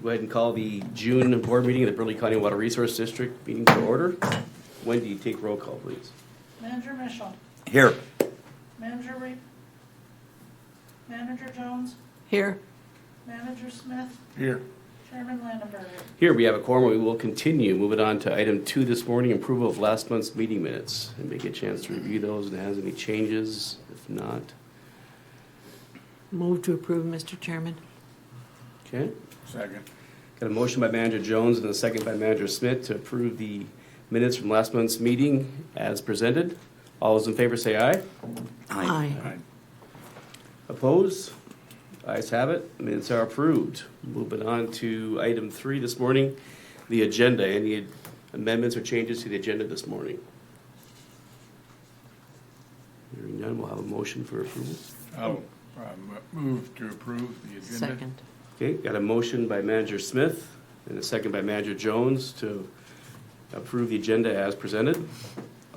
Go ahead and call the June board meeting of the Burleigh County Water Resource District meeting to order. Wendy, take roll call, please. Manager Mitchell. Here. Manager Reed. Manager Jones. Here. Manager Smith. Here. Chairman Landenberger. Here we have a quorum. We will continue. Moving on to item 2 this morning, approval of last month's meeting minutes. And make a chance to review those and has any changes. If not, Move to approve, Mr. Chairman. okay. Second. Got a motion by Manager Jones and a second by Manager Smith to approve the minutes from last month's meeting as presented. All those in favor say aye. Aye. Opposed? Ayes have it. Minutes are approved. Moving on to item 3 this morning, the agenda. Any amendments or changes to the agenda this morning? Hearing none, we'll have a motion for approval. I'll move to approve the agenda. Second. Okay, got a motion by Manager Smith and a second by Manager Jones to approve the agenda as presented.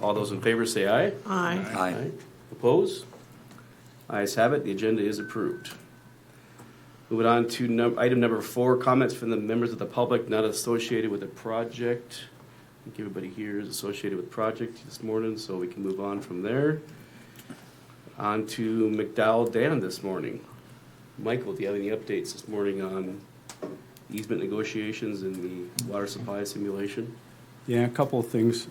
All those in favor say aye. Aye. Aye. Opposed? Ayes have it. The agenda is approved. Moving on to item number 4, comments from the members of the public not associated with the project. I think everybody here is associated with the project this morning, so we can move on from there. On to McDowell Dam this morning. Michael, do you have any updates this morning on easement negotiations and the water supply simulation? Yeah, a couple of things.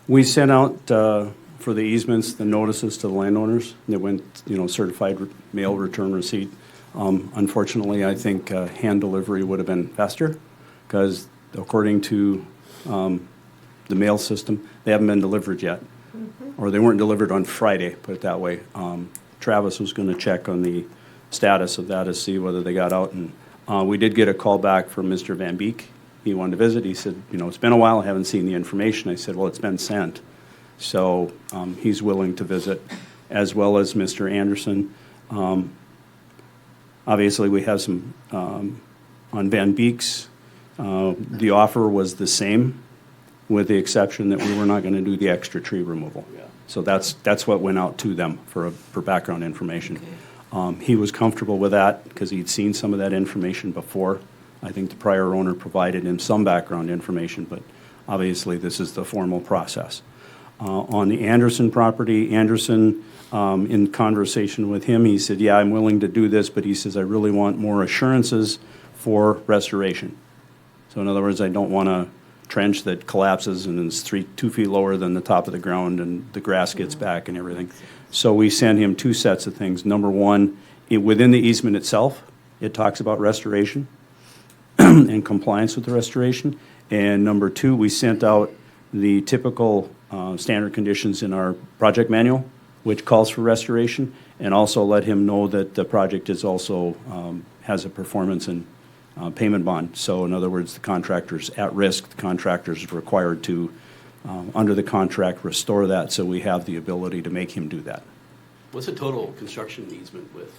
We sent out for the easements, the notices to the landowners. They went, certified mail return receipt. Unfortunately, I think hand delivery would have been faster because according to the mail system, they haven't been delivered yet. Or they weren't delivered on Friday, put it that way. Travis was going to check on the status of that to see whether they got out. And we did get a call back from Mr. Van Beek. He wanted to visit. He said, it's been a while. I haven't seen the information. I said, well, it's been sent. So he's willing to visit, as well as Mr. Anderson. Obviously, we have some on Van Beek's. The offer was the same, with the exception that we were not going to do the extra tree removal. Yeah. So that's what went out to them for background information. Okay. He was comfortable with that because he'd seen some of that information before. I think the prior owner provided him some background information, but obviously this is the formal process. On the Anderson property, Anderson, in conversation with him, he said, yeah, I'm willing to do this, but he says, I really want more assurances for restoration. So in other words, I don't want a trench that collapses and is 2 feet lower than the top of the ground and the grass gets back and everything. So we sent him 2 sets of things. Number one, within the easement itself, it talks about restoration and compliance with the restoration. And number 2, we sent out the typical standard conditions in our project manual, which calls for restoration, and also let him know that the project is also has a performance and payment bond. So in other words, the contractor's at risk, the contractor's required to, under the contract, restore that, so we have the ability to make him do that. What's the total construction easement width?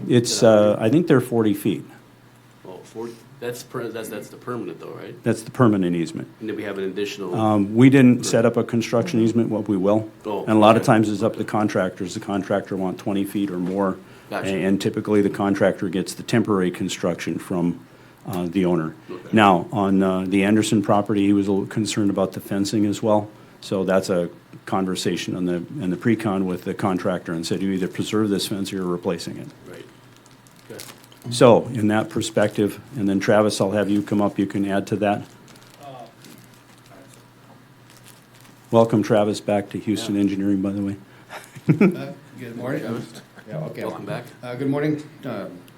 It's, I think they're 40 feet. Oh, 40. That's the permanent though, right? That's the permanent easement. And then we have an additional. We didn't set up a construction easement, what we will. Oh, And a lot of okay. times it's up to the contractors. The contractor want 20 feet or more. Gotcha. And typically the contractor gets the temporary construction from the owner. Okay. Now, on the Anderson property, he was a little concerned about the fencing as well. So that's a conversation in the pre-con with the contractor and said, you either preserve this fence or you're replacing it. Right. Okay. So in that perspective, and then Travis, I'll have you come up, you can add to that. Welcome Travis back to Houston Engineering, by the way. Good morning. Yeah, okay. Welcome back. Good morning,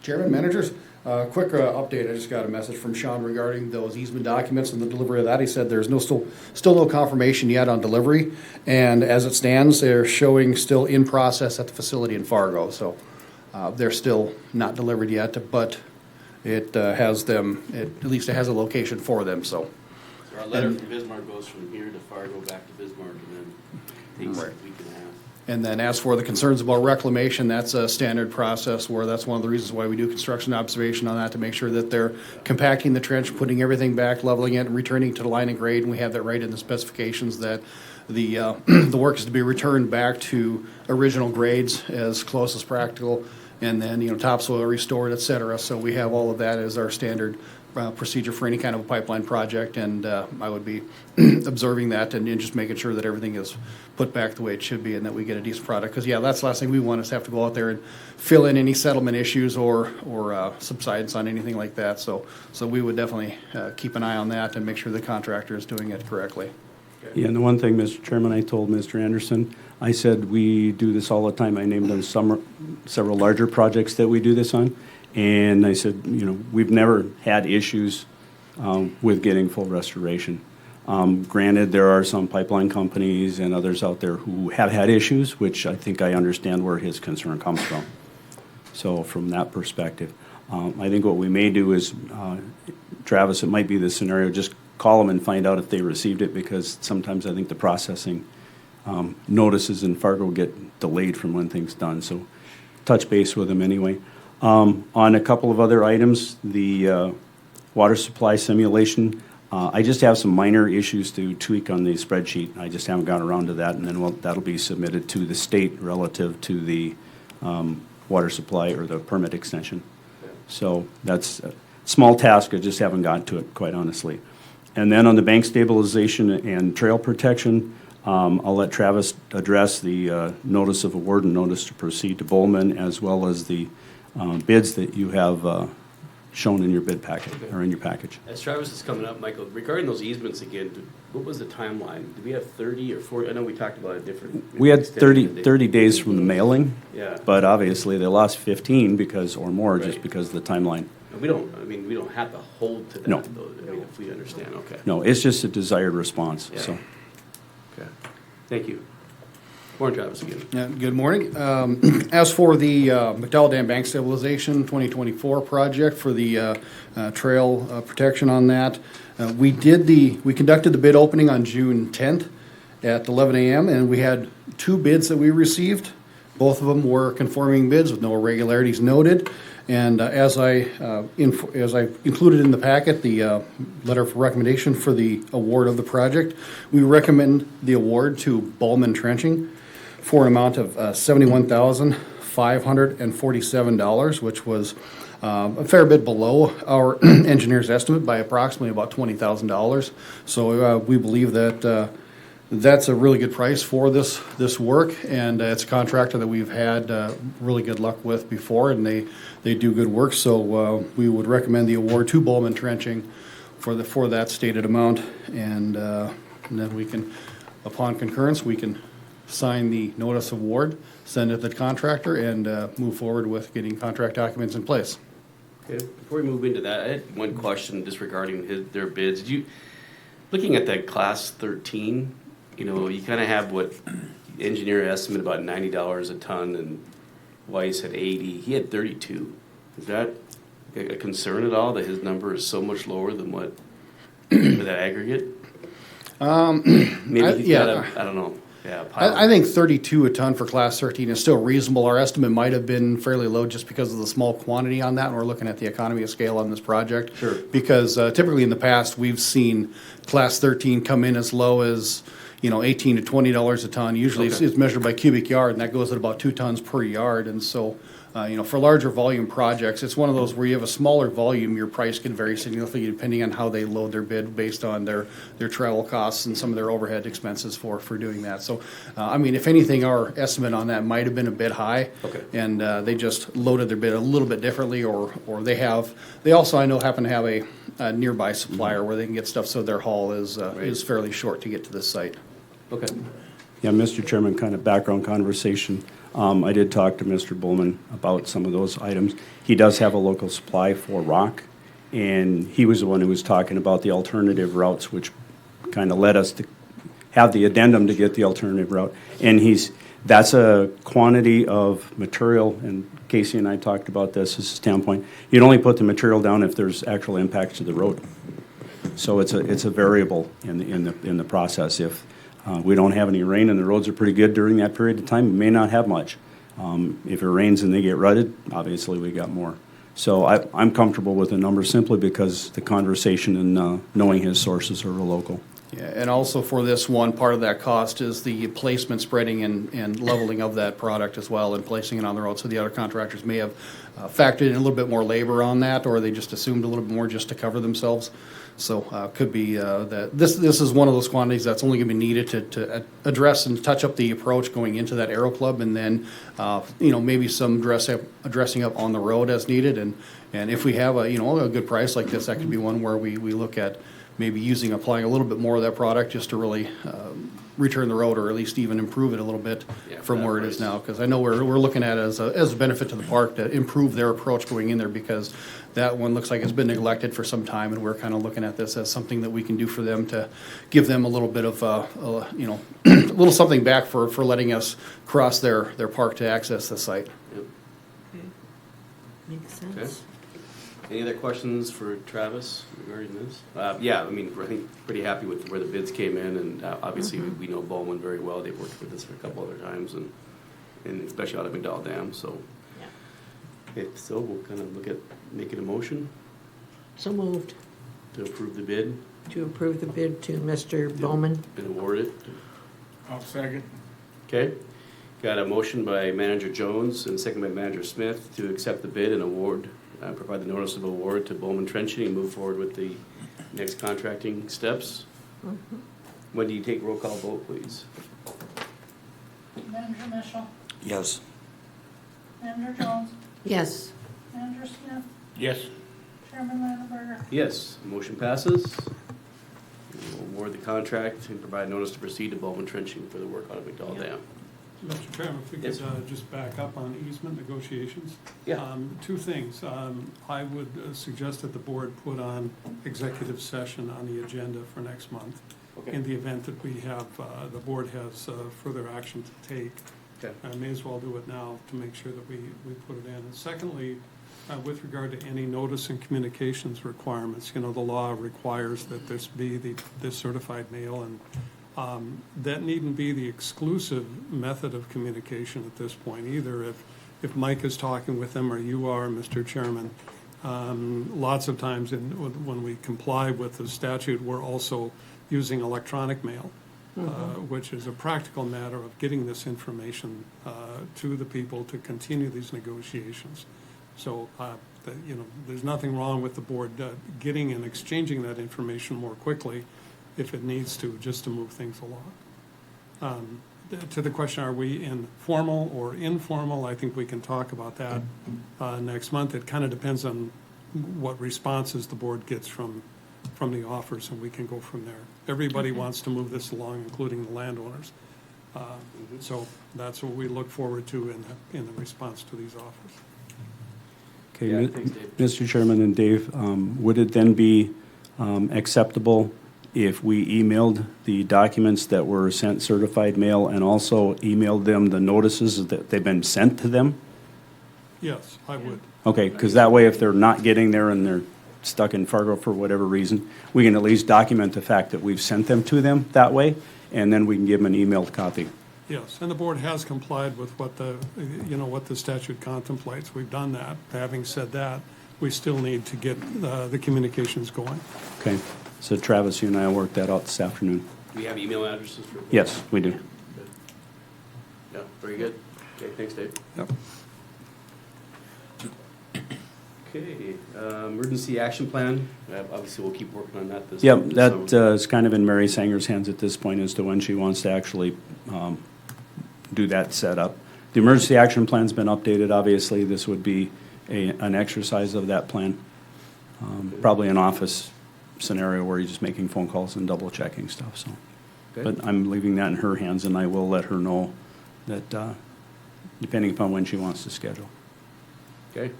Chairman, managers. Quick update. I just got a message from Sean regarding those easement documents and the delivery of that. He said there's still no confirmation yet on delivery, and as it stands, they're showing still in process at the facility in Fargo. So they're still not delivered yet, but it has them. At least it has a location for them. So Our letter from Bismarck goes from here to Fargo, back to Bismarck, and then takes Right. a week and a half. And then as for the concerns about reclamation, that's a standard process where that's one of the reasons why we do construction observation on that, to make sure that they're compacting the trench, putting everything back, leveling it, and returning to the line of grade. And we have that right in the specifications that the the work is to be returned back to original grades as close as practical. and then, topsoil restored, et cetera. So we have all of that as our standard procedure for any kind of a pipeline project, and I would be observing that and just making sure that everything is put back the way it should be and that we get a decent product. Because, that's the last thing we want is to have to go out there and fill in any settlement issues or subsidence on anything like that. So we would definitely keep an eye on that and make sure the contractor is doing it correctly. Yeah, and the one thing, Mr. Chairman, I told Mr. Anderson, I said we do this all the time. I named them several larger projects that we do this on. And I said, we've never had issues with getting full restoration. Granted, there are some pipeline companies and others out there who have had issues, which I think I understand where his concern comes from. So from that perspective, I think what we may do is, Travis, it might be the scenario, just call them and find out if they received it, because sometimes I think the processing notices in Fargo get delayed from when things done. So touch base with them anyway. On a couple of other items, the water supply simulation, I just have some minor issues to tweak on the spreadsheet. I just haven't gotten around to that, and then that'll be submitted to the state relative to the water supply or the permit extension. So that's a small task. I just haven't gotten to it, quite honestly. And then on the bank stabilization and trail protection, I'll let Travis address the notice of award and notice to proceed to Bowman, as well as the bids that you have shown in your bid packet, or in your package. As Travis is coming up, Michael, regarding those easements again, what was the timeline? Did we have 30 or 40? I know we talked about a different. We had 30 days from the mailing, Yeah. but obviously they lost 15 or more just Right. because of the timeline. We don't have to hold to that, No. though, if we understand, okay. No, it's just a desired response, Yeah. so. Okay, thank you. Morning, Travis, again. Yeah, good morning. As for the McDowell Dam Bank Stabilization 2024 project for the trail protection on that, we conducted the bid opening on June 10th at 11 a.m. and we had 2 bids that we received. Both of them were conforming bids with no irregularities noted. And as I included in the packet, the letter of recommendation for the award of the project, we recommend the award to Bowman Trenching for an amount of $71,547, which was a fair bit below our engineer's estimate by approximately about $20,000. So we believe that that's a really good price for this work, and it's a contractor that we've had really good luck with before, and they do good work. So we would recommend the award to Bowman Trenching for that stated amount, and then we can, upon concurrence, we can sign the notice of award, send it to the contractor, and move forward with getting contract documents in place. Okay, before we move into that, I had one question just regarding their bids. Looking at that class 13, you kind of have what the engineer estimate about $90 a ton, and Weiss had 80. He had 32. Is that a concern at all that his number is so much lower than what for that aggregate? Maybe he's got I don't know. Yeah, I think 32 a ton for class 13 is still reasonable. Our estimate might have been fairly low just because of the small quantity on that, and we're looking at the economy of scale on this project. Sure. Because typically in the past, we've seen class 13 come in as low as $18 to $20 a ton. Usually Okay. it's measured by cubic yard, and that goes at about 2 tons per yard. And so, for larger volume projects, it's one of those where you have a smaller volume, your price can vary significantly depending on how they load their bid based on their travel costs and some of their overhead expenses for doing that. So, if anything, our estimate on that might have been a bit high. Okay. And they just loaded their bid a little bit differently, or they also, I know, happen to have a nearby supplier where they can get stuff, so their haul is fairly short to get to this site. Okay. Yeah, Mr. Chairman, kind of background conversation. I did talk to Mr. Bowman about some of those items. He does have a local supply for rock, and he was the one who was talking about the alternative routes, which kind of led us to have the addendum to get the alternative route. And that's a quantity of material, and Casey and I talked about this as a standpoint. You'd only put the material down if there's actual impacts to the road. So it's a variable in the process. If we don't have any rain and the roads are pretty good during that period of time, we may not have much. If it rains and they get rutted, obviously we got more. So I'm comfortable with the number simply because the conversation and knowing his sources are real local. Yeah, and also for this one, part of that cost is the placement, spreading, and leveling of that product as well, and placing it on the road. So the other contractors may have factored in a little bit more labor on that, or they just assumed a little bit more just to cover themselves. So could be that this is one of those quantities that's only going to be needed to address and touch up the approach going into that Aero Club, and then maybe some dressing up on the road as needed. And if we have a good price like this, that could be one where we look at maybe applying a little bit more of that product just to really return the road, or at least even improve it a little bit from where it is now. Because I know we're looking at it as a benefit to the park to improve their approach going in there, because that one looks like it's been neglected for some time, and we're kind of looking at this as something that we can do for them to give them a little bit of a little something back for letting us cross their park to access the site. Yep. Okay. Makes Okay. sense. Any other questions for Travis regarding this? Yeah, I mean, I think pretty happy with where the bids came in, and obviously we know Bowman very well. They've worked with us for a couple other times, and especially out of McDowell Dam. So, if so, we'll kind of look at making a motion So moved to approve the bid to approve the bid to Mr. Bowman. and award it. I'll second. Okay. Got a motion by Manager Jones and second by Manager Smith to accept the bid and award, provide the notice of award to Bowman Trenching and move forward with the next contracting steps. When do you take roll call vote, please? Manager Mitchell, Yes. Manager Jones, Yes. Manager Smith, Yes. Chairman Landenberger. Yes, motion passes. We'll award the contract and provide notice to proceed to Bowman Trenching for the work out of McDowell Dam. Mr. Chairman, if we Yes. could just back up on easement negotiations. Yeah. Two things. I would suggest that the board put on executive session on the agenda for next month. Okay. In the event that we have, the board has further action to take. Okay. I may as well do it now to make sure that we put it in. And secondly, with regard to any notice and communications requirements, the law requires that this be this certified mail, and that needn't be the exclusive method of communication at this point either. If Mike is talking with them, or you are, Mr. Chairman, lots of times when we comply with the statute, we're also using electronic mail, which is a practical matter of getting this information to the people to continue these negotiations. So, there's nothing wrong with the board getting and exchanging that information more quickly if it needs to, just to move things along. To the question, are we in formal or informal, I think we can talk about that next month. It kind of depends on what responses the board gets from the offers, and we can go from there. Everybody wants to move this along, including the landowners. So that's what we look forward to in the response to these offers. Okay, Yeah, thanks, Dave. Mr. Chairman and Dave, would it then be acceptable if we emailed the documents that were sent certified mail and also emailed them the notices that they've been sent to them? Yes, I would. Okay, because that way if they're not getting there and they're stuck in Fargo for whatever reason, we can at least document the fact that we've sent them to them that way, and then we can give them an emailed copy. Yes, and the board has complied with what the statute contemplates. We've done that. Having said that, we still need to get the communications going. Okay, so Travis, you and I will work that out this afternoon. Do we have email addresses for? Yes, we do. Good. Yeah, very good. Okay, thanks, Dave. Yep. Okay, emergency action plan. Obviously, we'll keep working on that this. Yep, this that summer. is kind of in Mary Sanger's hands at this point as to when she wants to actually do that setup. The emergency action plan's been updated, obviously. This would be an exercise of that plan. Probably an office scenario where you're just making phone calls and double checking stuff, so. Okay. But I'm leaving that in her hands, and I will let her know that, depending upon when she wants to schedule. Okay.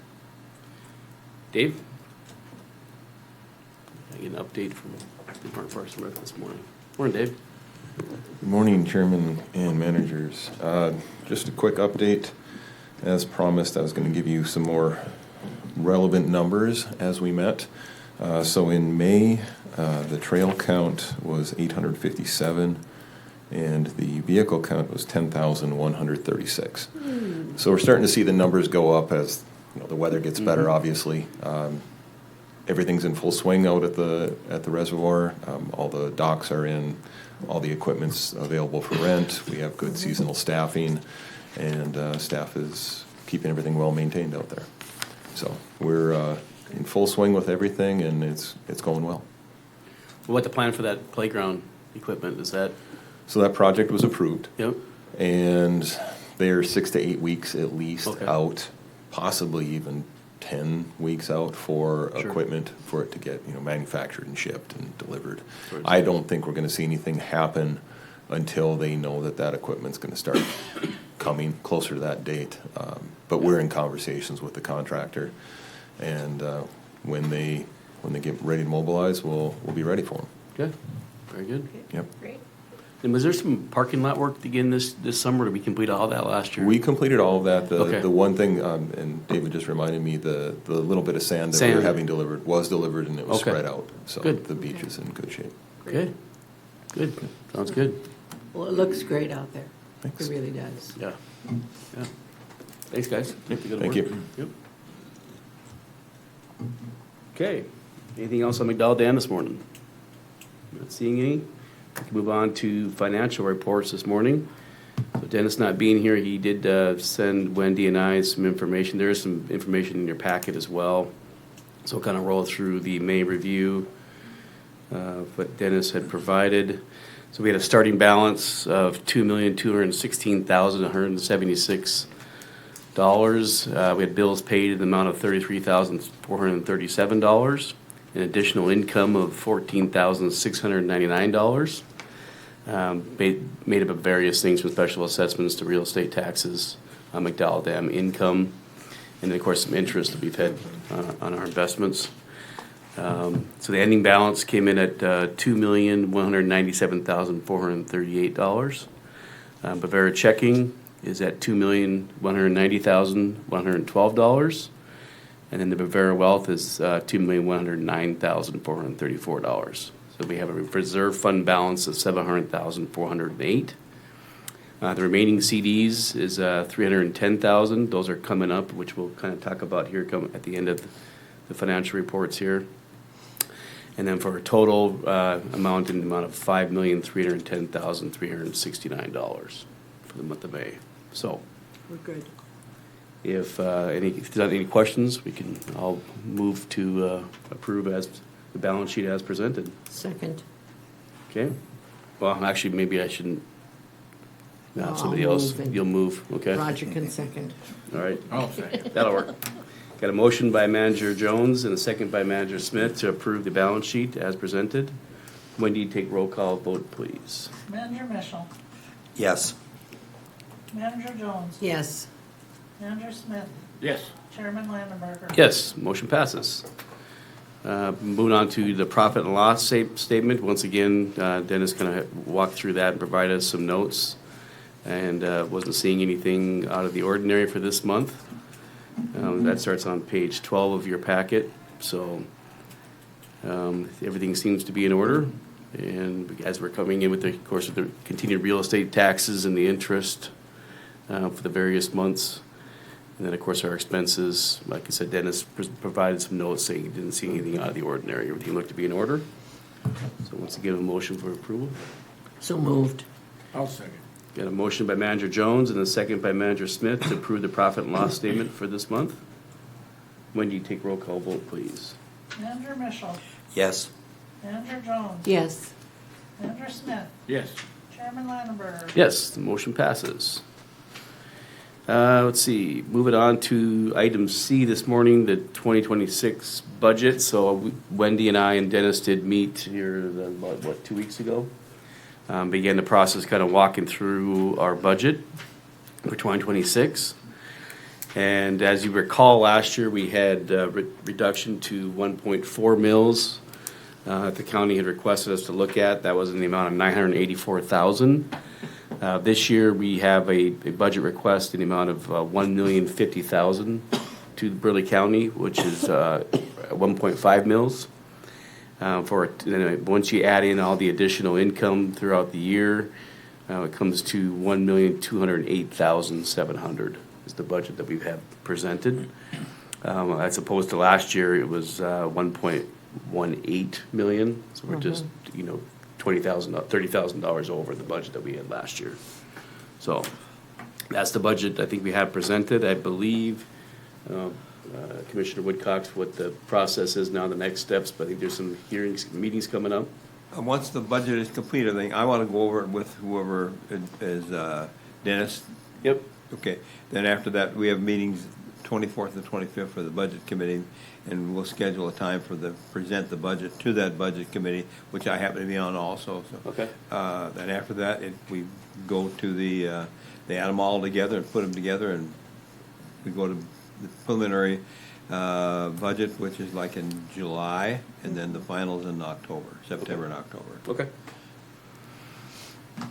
Dave? I get an update from the Park Parks and Rec this morning. Morning, Dave. Good morning, Chairman and managers. Just a quick update. As promised, I was going to give you some more relevant numbers as we met. So in May, the trail count was 857, and the vehicle count was 10,136. So we're starting to see the numbers go up as the weather gets better, obviously. everything's in full swing out at the reservoir. All the docks are in, all the equipment's available for rent. We have good seasonal staffing, and staff is keeping everything well maintained out there. So we're in full swing with everything, and it's going well. What the plan for that playground equipment, is that? So that project was approved, Yep. and they're 6 to 8 weeks at least Okay. out, possibly even 10 weeks out for Sure. equipment for it to get, manufactured and shipped and delivered. Sure. I don't think we're gonna see anything happen until they know that equipment's gonna start coming closer to that date. But we're in conversations with the contractor, and when they get ready to mobilize, we'll be ready for them. Good, very good. Yep. Great. And was there some parking lot work again this summer? Did we complete all that last year? We completed all of that. Okay. The one thing, and David just reminded me, the little bit of sand that we were Sand. having delivered was delivered, and it was Okay. spread out. So Good. the beach is in good shape. Good, good, sounds good. Well, it looks great out there. Thanks. It really does. Yeah, yeah. Thanks, guys. Thank Thank you. Yep. Okay, anything else on McDowell Dam this morning? Not seeing any. We can move on to financial reports this morning. So Dennis not being here, he did send Wendy and I some information. There is some information in your packet as well. So we'll kind of roll through the May review, what Dennis had provided. So we had a starting balance of $2,216,176. We had bills paid in the amount of $33,437. An additional income of $14,699. Made up of various things from special assessments to real estate taxes, McDowell Dam income, and then of course some interest that we've had on our investments. So the ending balance came in at $2,197,438. Bavaria checking is at $2,190,112. And then the Bavaria Wealth is $2,109,434. So we have a reserve fund balance of $700,408. The remaining CDs is $310,000. Those are coming up, which we'll kind of talk about here at the end of the financial reports here. And then for a total amount in the amount of $5,310,369 for the month of May. So We're good. if there's not any questions, I'll move to approve as the balance sheet as presented. Second. Okay? Well, actually, maybe I shouldn't. No, No, somebody I'll else. move and- You'll move, okay? Roger can second. All right, I'll second. that'll work. Got a motion by Manager Jones and a second by Manager Smith to approve the balance sheet as presented. Wendy, take roll call vote, please. Manager Mitchell, Yes. Manager Jones, Yes. Manager Smith, Yes. Chairman Landenberger. Yes, motion passes. Moving on to the profit and loss statement. Once again, Dennis kind of walked through that and provided us some notes. And wasn't seeing anything out of the ordinary for this month. That starts on page 12 of your packet. So everything seems to be in order. And as we're coming in with the, of course, with the continued real estate taxes and the interest for the various months. And then, of course, our expenses, like I said, Dennis provided some notes saying he didn't see anything out of the ordinary. Everything looked to be in order. So once again, a motion for approval. So moved. I'll second. Got a motion by Manager Jones and a second by Manager Smith to approve the profit and loss statement for this month. Wendy, take roll call vote, please. Manager Mitchell, Yes. Manager Jones, Yes. Manager Smith, Yes. Chairman Landenberger. Yes, the motion passes. Let's see, moving on to item C this morning, the 2026 budget. So Wendy and I and Dennis did meet here, about 2 weeks ago. Began the process kind of walking through our budget for 2026. And as you recall, last year we had reduction to 1.4 mills. The county had requested us to look at. That was in the amount of $984,000. This year we have a budget request in the amount of $1,050,000 to Burleigh County, which is 1.5 mills. Once you add in all the additional income throughout the year, it comes to $1,208,700 is the budget that we have presented. As opposed to last year, it was 1.18 million. So we're just, $20,000, $30,000 over the budget that we had last year. So that's the budget I think we have presented. I believe Commissioner Woodcock's what the process is now, the next steps, but I think there's some meetings coming up. Once the budget is complete, I think, I want to go over it with whoever is Dennis. Yep. Okay, then after that, we have meetings 24th and 25th for the budget committee, and we'll schedule a time present the budget to that budget committee, which I happen to be on also, so. Okay. Then after that, we go to they add them all together and put them together, and we go to the preliminary budget, which is like in July, and then the finals in September and October. Okay.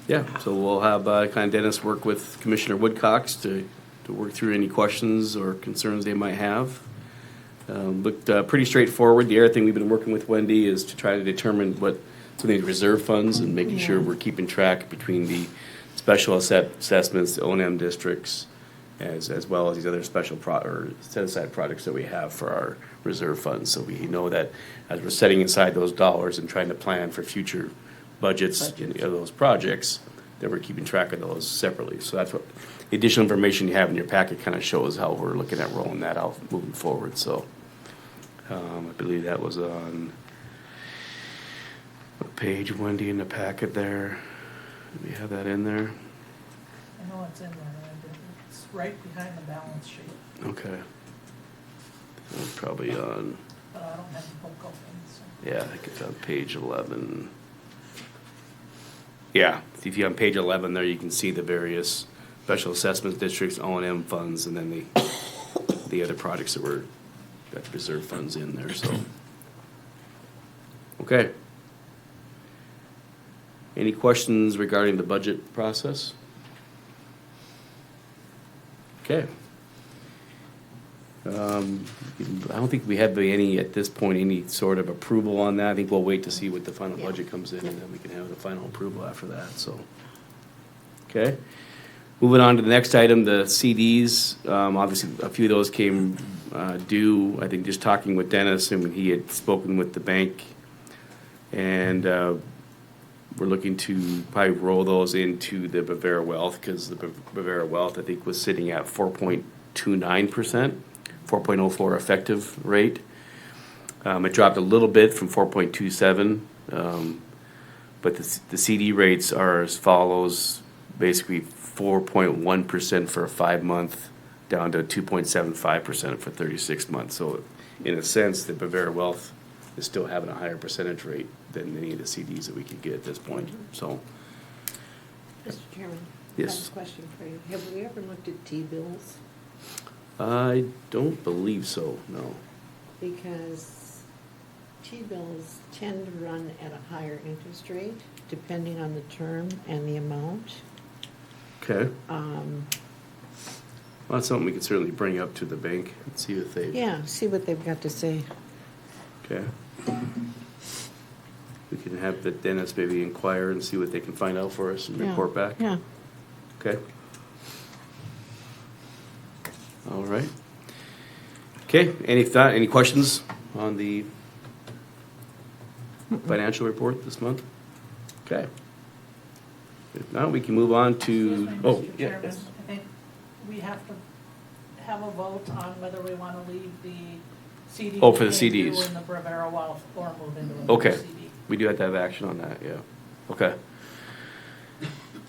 Yeah, so we'll have kind of Dennis work with Commissioner Woodcock's to work through any questions or concerns they might have. Looked pretty straightforward. The other thing we've been working with Wendy is to try to determine what some of these reserve funds and making sure we're keeping track between the special assessments, the O&M districts, as well as these other special set-aside projects that we have for our reserve funds. So we know that as we're setting aside those dollars and trying to plan for future budgets of those projects, that we're keeping track of those separately. So that's what the additional information you have in your packet kind of shows how we're looking at rolling that out moving forward. So I believe that was on what page, Wendy, in the packet there. Do we have that in there? I know it's in there, it's right behind the balance sheet, Okay. That's probably on, but I don't have the book open, so. yeah, I think it's on page 11. Yeah, if you're on page 11 there, you can see the various special assessment districts, O&M funds, and then the other projects that were, got the reserve funds in there, so. Okay. Any questions regarding the budget process? Okay. I don't think we have any, at this point, any sort of approval on that. I think we'll wait to see what the final budget comes in, and then we can have the final approval after that, so. Okay. Moving on to the next item, the CDs. Obviously, a few of those came due, I think, just talking with Dennis, and he had spoken with the bank. And we're looking to probably roll those into the Bavera Wealth, because the Bavera Wealth, I think, was sitting at 4.29%, 4.04 effective rate. It dropped a little bit from 4.27, but the CD rates are as follows, basically 4.1% for a 5-month, down to 2.75% for 36 months. So in a sense, the Bavera Wealth is still having a higher percentage rate than any of the CDs that we could get at this point, so. Mr. Chairman? Yes. I have a question for you. Have we ever looked at T-bills? I don't believe so, no. Because T-bills tend to run at a higher interest rate, depending on the term and the amount. Okay. Well, that's something we could certainly bring up to the bank and see if they. Yeah, see what they've got to say. Okay. We can have the Dennis maybe inquire and see what they can find out for us and Yeah, report back. Yeah. Okay. All right. Okay, any questions on the financial report this month? Okay. If not, we can move on to, Excuse me, oh, Mr. yeah. Chairman, yes. I think we have to have a vote on whether we want to leave the CD. Oh, for the that came due CDs. In the Bravera Wealth or move into a new Okay, CD. we do have to have action on that, yeah. Okay.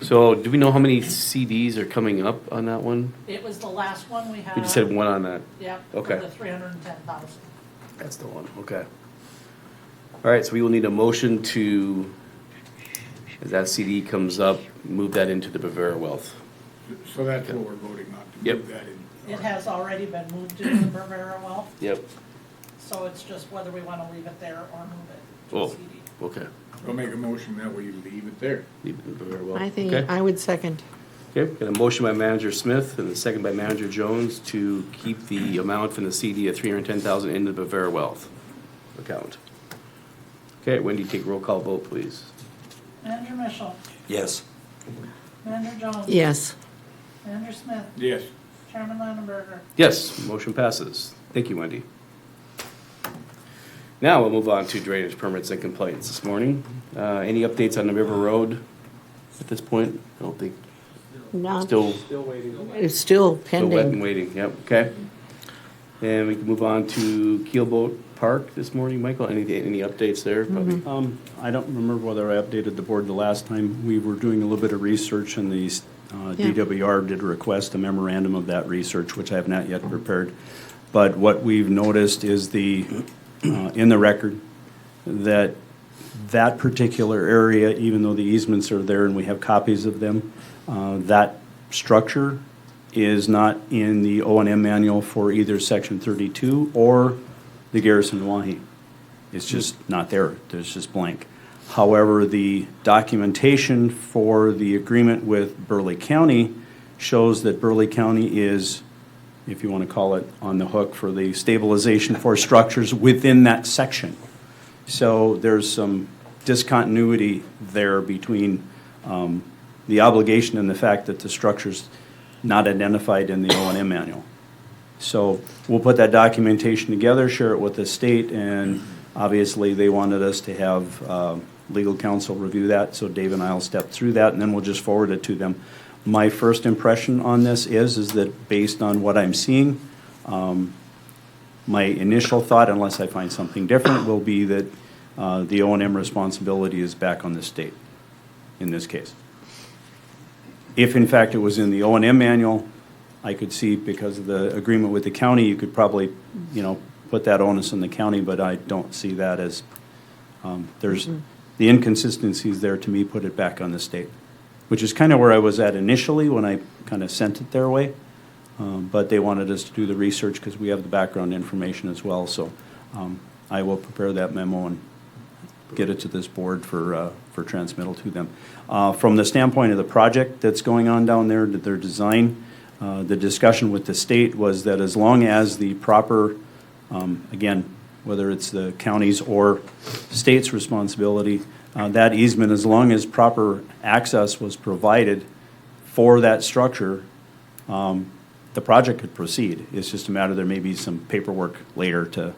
So do we know how many CDs are coming up on that one? It was the last one we had. We just had one on that. Yep, Okay. for the 310,000. That's the one, okay. All right, so we will need a motion to, as that CD comes up, move that into the Bavera Wealth. So that's what we're voting on, to Yep. move that in. It has already been moved into the Bravera Wealth, Yep. so it's just whether we want to leave it there or move it to Oh, a CD. okay. I'll make a motion that we leave it there. Leave it in the Bavera Wealth. I think, Okay. I would second. Okay, got a motion by Manager Smith and a second by Manager Jones to keep the amount from the CD of 310,000 in the Bavera Wealth account. Okay, Wendy, take a roll call vote, please. Manager Mitchell, Yes. Manager Jones. Yes. Manager Smith, Yes. Chairman Landenberger. Yes, motion passes. Thank you, Wendy. Now we'll move on to drainage permits and complaints this morning. Any updates on the River Road at this point? I don't think, Not, still it's still still wet and pending. waiting, yep, okay. And we can move on to Keelboat Park this morning, Michael, any updates there? Probably. I don't remember whether I updated the board the last time. We were doing a little bit of research, and the DWR did request a memorandum of that research, which I have not yet prepared. But what we've noticed is in the record, that particular area, even though the easements are there and we have copies of them, that structure is not in the O&M manual for either Section 32 or the Garrison Wahi. It's just not there. There's just blank. However, the documentation for the agreement with Burleigh County shows that Burleigh County is, if you want to call it, on the hook for the stabilization for structures within that section. So there's some discontinuity there between the obligation and the fact that the structure's not identified in the O&M manual. So we'll put that documentation together, share it with the state, and obviously they wanted us to have legal counsel review that, so Dave and I will step through that, and then we'll just forward it to them. My first impression on this is that based on what I'm seeing, my initial thought, unless I find something different, will be that the O&M responsibility is back on the state in this case. If in fact it was in the O&M manual, I could see, because of the agreement with the county, you could probably, put that onus on the county, but I don't see that as, there's, the inconsistencies there to me put it back on the state, which is kind of where I was at initially when I kind of sent it their way. But they wanted us to do the research because we have the background information as well. So I will prepare that memo and get it to this board for transmittal to them. From the standpoint of the project that's going on down there, their design, the discussion with the state was that as long as the proper, again, whether it's the county's or state's responsibility, that easement, as long as proper access was provided for that structure, the project could proceed. It's just a matter, there may be some paperwork later to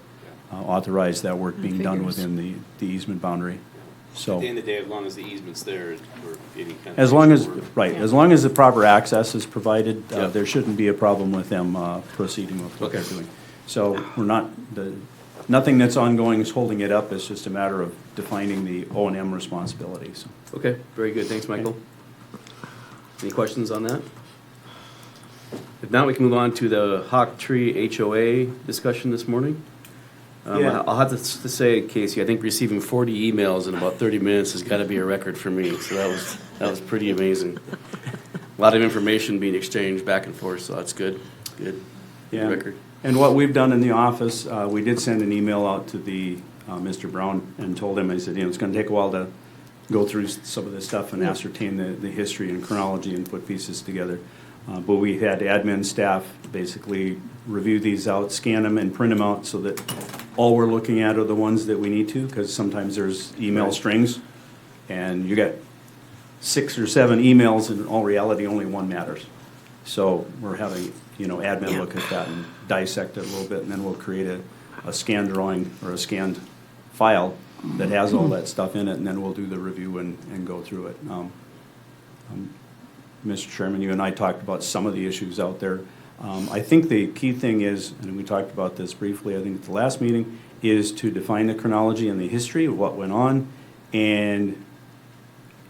authorize that work being done within the easement boundary. So, At the end of the day, as long as the easement's there, or any kind of. as long as, work. right, as long as the proper access is provided, Yeah. there shouldn't be a problem with them proceeding with what they're Okay. doing. So we're not, nothing that's ongoing is holding it up. It's just a matter of defining the O&M responsibility. So. Okay, very good. Thanks, Michael. Any questions on that? If not, we can move on to the Hawk Tree HOA discussion this morning. Yeah. I'll have to say, Casey, I think receiving 40 emails in about 30 minutes has got to be a record for me. So that was pretty amazing. A lot of information being exchanged back and forth, so that's good. Good. Yeah. Record. And what we've done in the office, we did send an email out to the Mr. Brown and told him, I said, it's going to take a while to go through some of this stuff and ascertain the history and chronology and put pieces together. But we had admin staff basically review these out, scan them and print them out so that all we're looking at are the ones that we need to, because sometimes there's email strings and you get 6 or 7 emails, and in all reality only one matters. So we're having admin look at that and dissect it a little bit, and then we'll create a scanned drawing or a scanned file that has all that stuff in it, and then we'll do the review and go through it. Mr. Chairman, you and I talked about some of the issues out there. I think the key thing is, and we talked about this briefly, I think at the last meeting, is to define the chronology and the history of what went on, and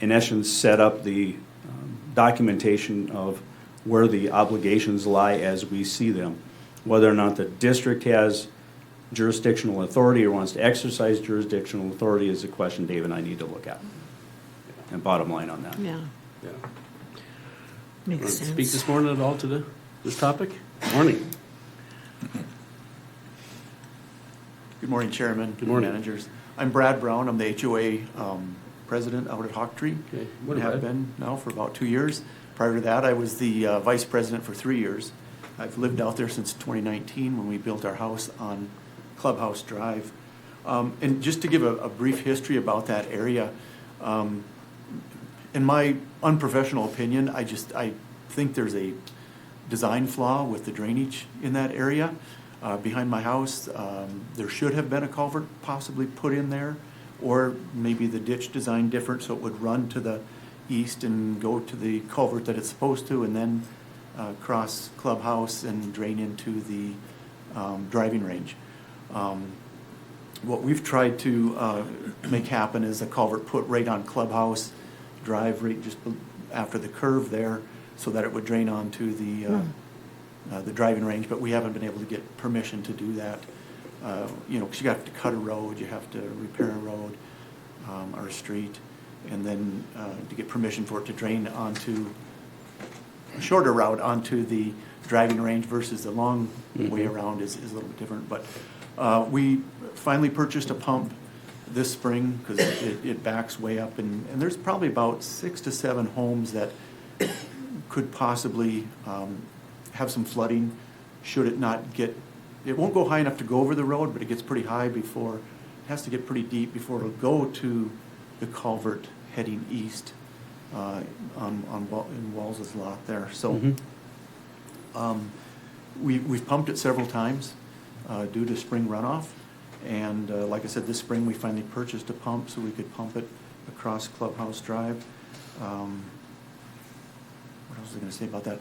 in essence set up the documentation of where the obligations lie as we see them. Whether or not the district has jurisdictional authority or wants to exercise jurisdictional authority is a question Dave and I need to look at. And bottom line on that. Yeah, Yeah. makes Want to sense. speak this morning at all to this topic? Morning. Good morning, Chairman. Good morning. Managers. I'm Brad Brown. I'm the HOA president out at Hawk Tree. Okay. And Morning, have Brad. been now for about 2 years. Prior to that, I was the vice president for 3 years. I've lived out there since 2019 when we built our house on Clubhouse Drive. And just to give a brief history about that area, in my unprofessional opinion, I think there's a design flaw with the drainage in that area. behind my house. There should have been a culvert possibly put in there, or maybe the ditch designed different so it would run to the east and go to the culvert that it's supposed to, and then cross clubhouse and drain into the driving range. What we've tried to make happen is a culvert put right on Clubhouse Drive, right just after the curve there, so that it would drain onto the driving range, but we haven't been able to get permission to do that. You know, because you have to cut a road, you have to repair a road or a street, and then to get permission for it to drain onto a shorter route onto the driving range versus the long way around is a little bit different. But we finally purchased a pump this spring because it backs way up, and there's probably about 6 to 7 homes that could possibly have some flooding should it not get, it won't go high enough to go over the road, but it gets pretty high before, it has to get pretty deep before it'll go to the culvert heading east in Walls' lot there. So we've pumped it several times due to spring runoff. And like I said, this spring we finally purchased a pump so we could pump it across Clubhouse Drive. What else was I going to say about that?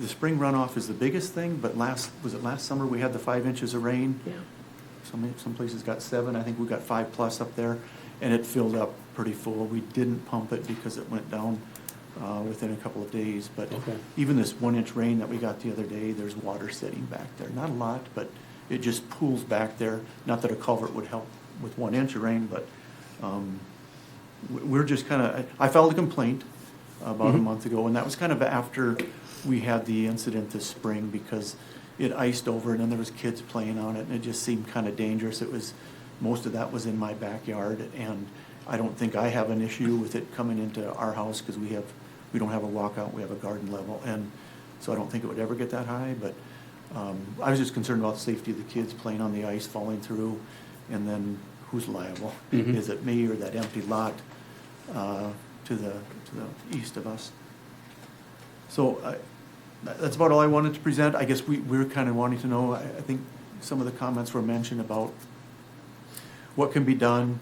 The spring runoff is the biggest thing, but last summer we had the 5 inches of rain? Yeah. Some places got 7. I think we got 5+ up there, and it filled up pretty full. We didn't pump it because it went down within a couple of days. But even this 1-inch rain that we got the other day, there's water sitting back there. Not a lot, but it just pools back there. Not that a culvert would help with 1 inch of rain, but we're just kind of, I filed a complaint about a month ago, and that was kind of after we had the incident this spring because it iced over and then there was kids playing on it and it just seemed kind of dangerous. Most of that was in my backyard, and I don't think I have an issue with it coming into our house because we don't have a walkout, we have a garden level, and so I don't think it would ever get that high, but I was just concerned about the safety of the kids playing on the ice, falling through, and then who's liable? Is it me or that empty lot to the east of us? So that's about all I wanted to present. I guess we're kind of wanting to know, I think some of the comments were mentioned about what can be done,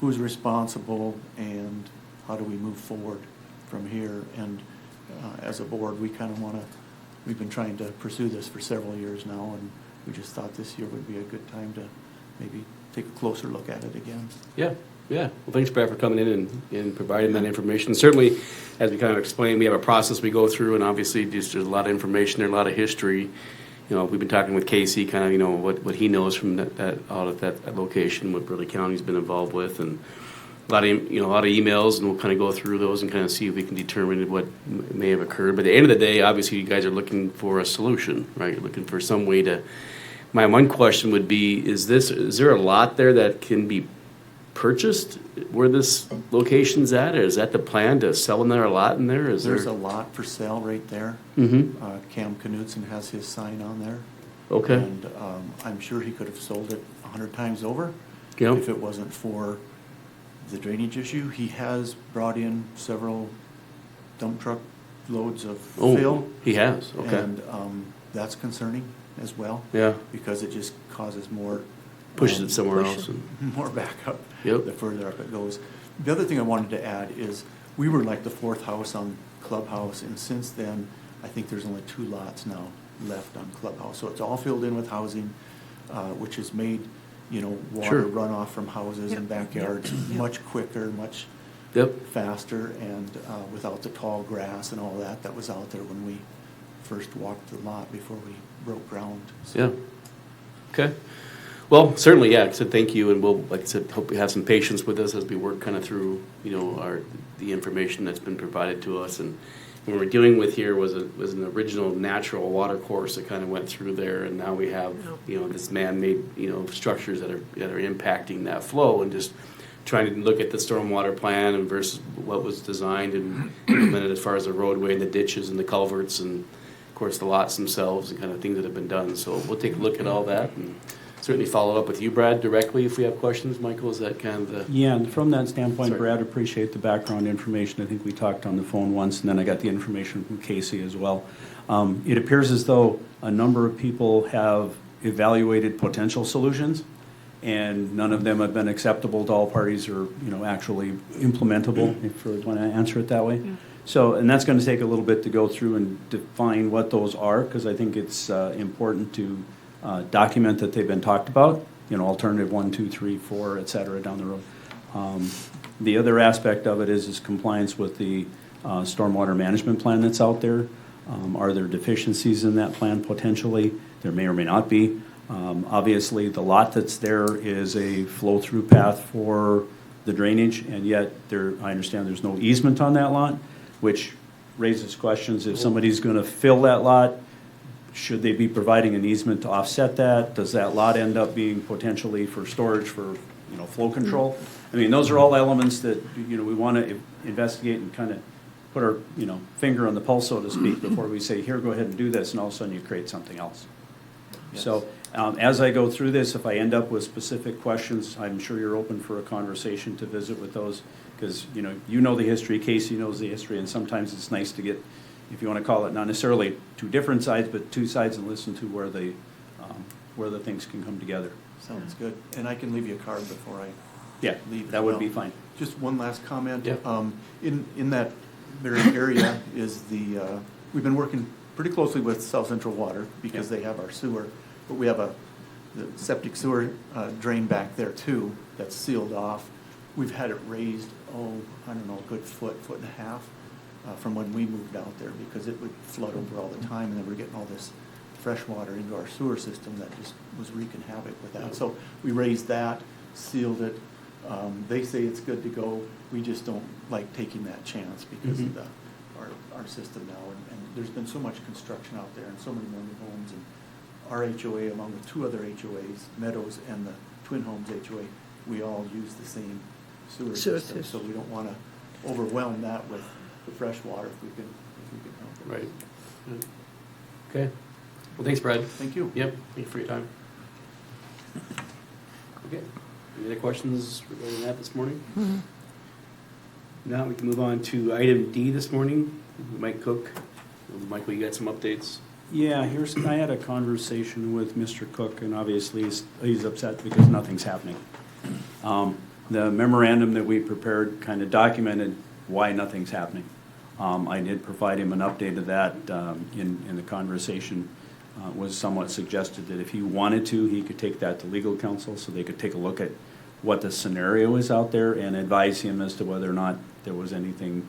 who's responsible, and how do we move forward from here. And as a board, we kind of want to, we've been trying to pursue this for several years now, and we just thought this year would be a good time to maybe take a closer look at it again. Yeah. Well, thanks, Brad, for coming in and providing that information. Certainly, as we kind of explained, we have a process we go through, and obviously there's a lot of information there, a lot of history. You know, we've been talking with Casey, kind of, you know, what he knows from that audit, that location, what Burleigh County's been involved with, and a lot of emails, and we'll kind of go through those and kind of see if we can determine what may have occurred. But at the end of the day, obviously, you guys are looking for a solution, right? You're looking for some way to. My one question would be: is there a lot there that can be purchased where this location's at, or is that the plan to sell in there a lot in there? There's a lot for sale right there. Cam Knudsen has his sign on there. Okay. And I'm sure he could have sold it 100 times over if it wasn't for the drainage issue. He has brought in several dump truck loads of fill. He has. Okay. And that's concerning as well. Yeah. Because it just causes more pushes it somewhere else. More backup Yep. the further up it goes. The other thing I wanted to add is we were like the 4th house on Clubhouse, and since then I think there's only 2 lots now left on Clubhouse. So it's all filled in with housing, which has made, you know, water runoff from houses and backyards much quicker, much faster, and without the tall grass and all that was out there when we first walked the lot before we broke ground. So. Yeah. Okay. Well, certainly, yeah. So thank you, and we'll, like I said, hope you have some patience with us as we work kind of through, you know, the information that's been provided to us. And what we're dealing with here was an original natural water course that kind of went through there, and now we have, you know, this man-made, you know, structures that are impacting that flow, and just trying to look at the stormwater plan and versus what was designed and implemented as far as the roadway and the ditches and the culverts and, of course, the lots themselves and kind of things that have been done. So we'll take a look at all that and certainly follow up with you, Brad, directly if we have questions. Michael, is that kind of the... Yeah, and from that standpoint, Brad, appreciate the background information. I think we talked on the phone once, and then I got the information from Casey as well. It appears as though a number of people have evaluated potential solutions, and none of them have been acceptable to all parties or, actually implementable, if you want to answer it that way. So, and that's going to take a little bit to go through and define what those are, because I think it's important to document that they've been talked about, alternative 1, 2, 3, 4, et cetera, down the road. The other aspect of it is compliance with the stormwater management plan that's out there. Are there deficiencies in that plan potentially? There may or may not be. Obviously, the lot that's there is a flow-through path for the drainage, and yet I understand there's no easement on that lot, which raises questions. If somebody's going to fill that lot, should they be providing an easement to offset that? Does that lot end up being potentially for storage for, flow control? I mean, those are all elements that, we want to investigate and kind of put our, finger on the pulse, so to speak, before we say, here, go ahead and do this, and all of a sudden you create something else. Yes. So as I go through this, if I end up with specific questions, I'm sure you're open for a conversation to visit with those, because, you know the history, Casey knows the history, and sometimes it's nice to get, if you want to call it, not necessarily two different sides, but two sides, and listen to where the things can come together. Sounds good. And I can leave you a card before I Yeah, leave. that would be fine. Just one last comment. Yeah. In that very area is we've been working pretty closely with South Central Water because they have our sewer, but we have the septic sewer drain back there too that's sealed off. We've had it raised, I don't know, a good foot and a half from when we moved out there because it would flood over all the time, and then we're getting all this fresh water into our sewer system that just was wreaking havoc with that. So we raised that, sealed it. They say it's good to go. We just don't like taking that chance because of our system now. And there's been so much construction out there and so many more new homes. And our HOA, along with two other HOAs, Meadows and the Twin Homes HOA, we all use the same sewer system. So we don't want to overwhelm that with the fresh water if we can help it. Right. Okay. Well, thanks, Brad. Thank you. Yep, thank you for your time. Okay. Any other questions regarding that this morning? Now we can move on to item D this morning. Mike Cook. Michael, you got some updates? Yeah, I had a conversation with Mr. Cook, and obviously he's upset because nothing's happening. The memorandum that we prepared kind of documented why nothing's happening. I did provide him an update of that in the conversation. Was somewhat suggested that if he wanted to, he could take that to legal counsel so they could take a look at what the scenario is out there and advise him as to whether or not there was anything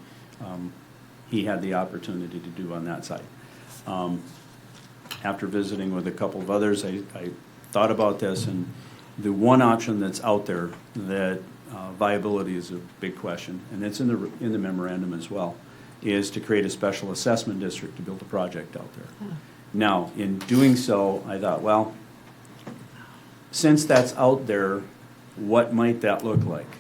he had the opportunity to do on that side. After visiting with a couple of others, I thought about this, and the one option that's out there that viability is a big question, and it's in the memorandum as well, is to create a special assessment district to build a project out there. Now, in doing so, I thought, well, since that's out there, what might that look like?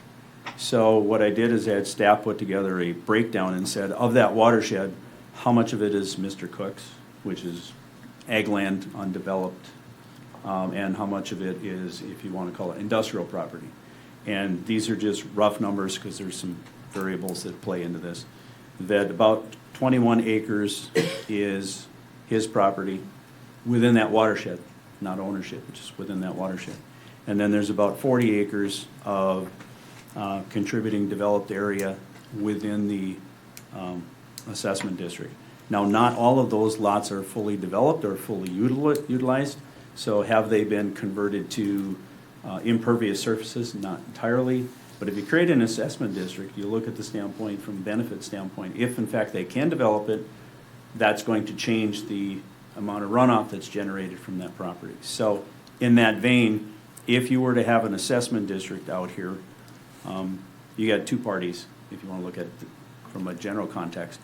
So what I did is I had staff put together a breakdown and said, of that watershed, how much of it is Mr. Cook's, which is ag land undeveloped, and how much of it is, if you want to call it, industrial property. And these are just rough numbers because there's some variables that play into this. That about 21 acres is his property within that watershed, not ownership, just within that watershed. And then there's about 40 acres of contributing developed area within the assessment district. Now, not all of those lots are fully developed or fully utilized, so have they been converted to impervious surfaces? Not entirely. But if you create an assessment district, you look at the standpoint from a benefit standpoint. If, in fact, they can develop it, that's going to change the amount of runoff that's generated from that property. So in that vein, if you were to have an assessment district out here, you got two parties, if you want to look at it from a general context.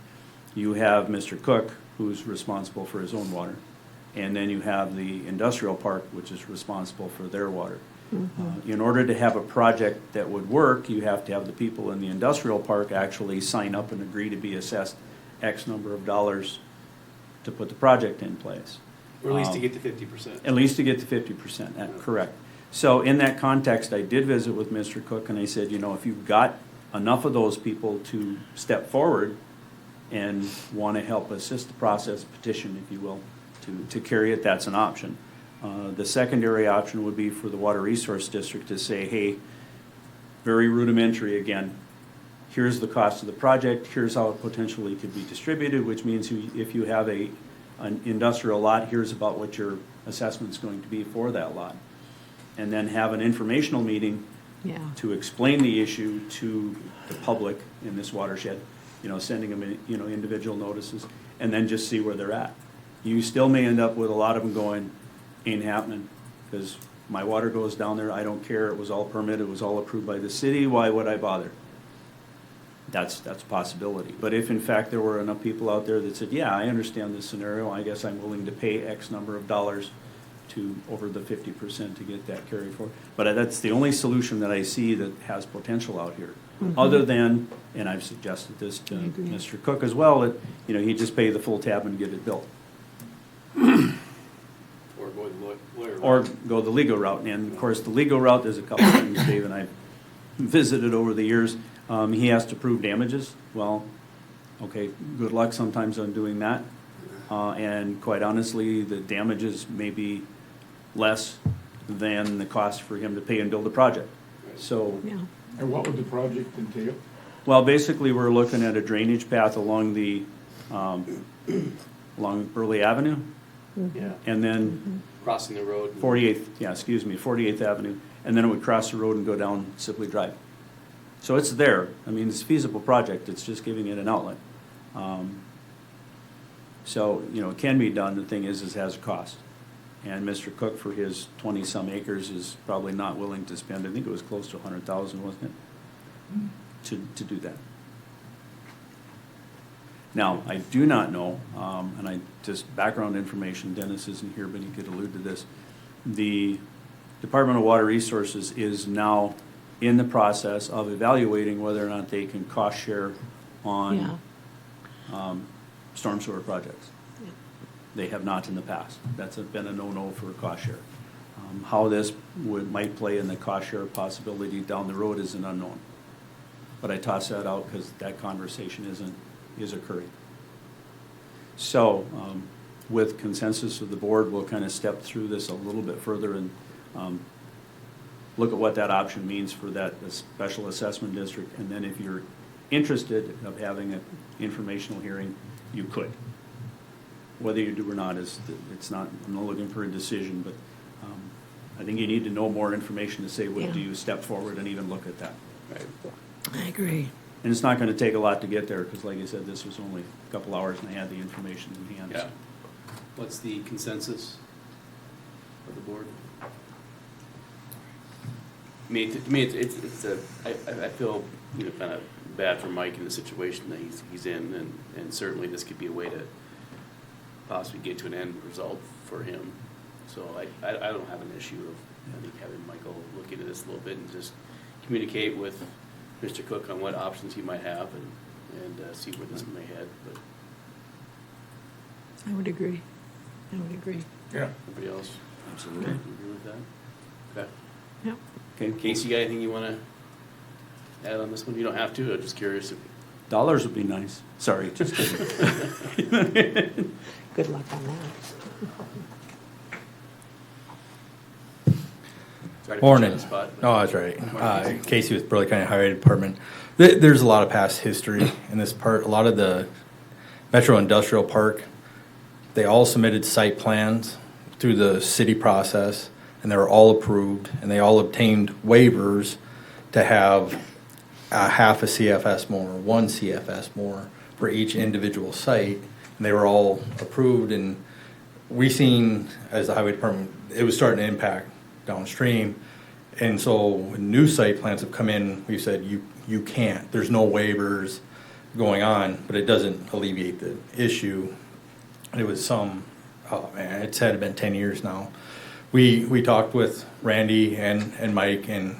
You have Mr. Cook, who's responsible for his own water, and then you have the industrial park, which is responsible for their water. In order to have a project that would work, you have to have the people in the industrial park actually sign up and agree to be assessed X number of dollars to put the project in place. Or at least to get to 50%. At least to get to 50%, correct. So in that context, I did visit with Mr. Cook, and I said, if you've got enough of those people to step forward and want to help assist the process, petition, if you will, to carry it, that's an option. The secondary option would be for the Water Resource District to say, hey, very rudimentary again, here's the cost of the project, here's how it potentially could be distributed, which means if you have an industrial lot, here's about what your assessment's going to be for that lot. And then have an informational meeting Yeah. to explain the issue to the public in this watershed, sending them, individual notices, and then just see where they're at. You still may end up with a lot of them going, ain't happening, because my water goes down there, I don't care, it was all permitted, it was all approved by the city, why would I bother? That's a possibility. But if in fact there were enough people out there that said, yeah, I understand this scenario, I guess I'm willing to pay X number of dollars to over the 50% to get that carried forward. But that's the only solution that I see that has potential out here. Other than, and I've suggested this to Mr. Cook as well, that, he just pay the full tab and get it built. Or go the lawyer. Or go the legal route. And of course, the legal route, there's a couple of things Dave and I visited over the years. He has to prove damages. Well, okay, good luck sometimes on doing that. And quite honestly, the damages may be less than the cost for him to pay and build a project. So, Yeah. And what would the project entail? well, basically, we're looking at a drainage path along the, along Burleigh Avenue, Yeah, and then crossing the road. 48th Avenue, and then it would cross the road and go down Sibley Drive. So it's there. I mean, it's a feasible project, it's just giving it an outlet. So, it can be done, the thing is it has a cost. And Mr. Cook, for his 20-some acres, is probably not willing to spend, I think it was close to $100,000, wasn't it? To do that. Now, I do not know, and I just background information, Dennis isn't here, but he could allude to this. The Department of Water Resources is now in the process of evaluating whether or not they can cost share on storm sewer projects. Yeah. They have not in the past. That's been a no-no for a cost share. How this might play in the cost share possibility down the road is an unknown. But I toss that out because that conversation is occurring. So, with consensus of the board, we'll kind of step through this a little bit further and look at what that option means for that special assessment district. And then if you're interested of having an informational hearing, you could. Whether you do or not it's not, I'm not looking for a decision, but I think you need to know more information to say, do you step forward and even look at that? Right. I agree. And it's not going to take a lot to get there, because like I said, this was only a couple hours and I had the information in hand. Yeah. What's the consensus of the board? I mean, to me, I feel, kind of bad for Mike in the situation that he's in, and certainly this could be a way to possibly get to an end result for him. So I don't have an issue of, I think, having Michael look into this a little bit and just communicate with Mr. Cook on what options he might have and see where this may head. But I would agree. Yeah. everybody else, absolutely agree with that. Okay. Yep. Okay, Casey, you got anything you want to add on this one? You don't have to. I'm just curious. dollars would be nice. Sorry, just kidding. Good luck on that. Sorry to put you on Morning. the spot, but- No, that's right. Casey with Burleigh County Highway Department. There's a lot of past history in this part. A lot of the Metro Industrial Park, they all submitted site plans through the city process, and they were all approved, and they all obtained waivers to have a half a CFS more, 1 CFS more for each individual site, and they were all approved. And we seen, as the highway department, it was starting to impact downstream. And so when new site plans have come in, we said, you can't, there's no waivers going on, but it doesn't alleviate the issue. It was it's had been 10 years now. We talked with Randy and Mike, and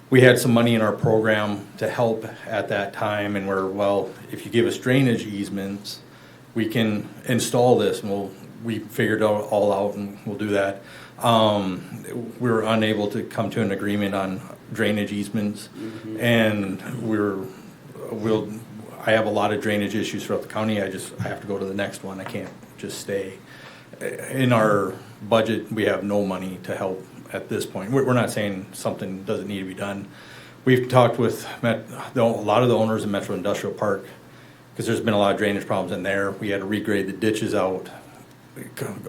we had some money in our program to help at that time, and if you give us drainage easements, we can install this, and we figured it all out, and we'll do that. We were unable to come to an agreement on drainage easements, and I have a lot of drainage issues throughout the county. I have to go to the next one. I can't just stay. In our budget, we have no money to help at this point. We're not saying something doesn't need to be done. We've talked with a lot of the owners in Metro Industrial Park, because there's been a lot of drainage problems in there. We had to regrade the ditches out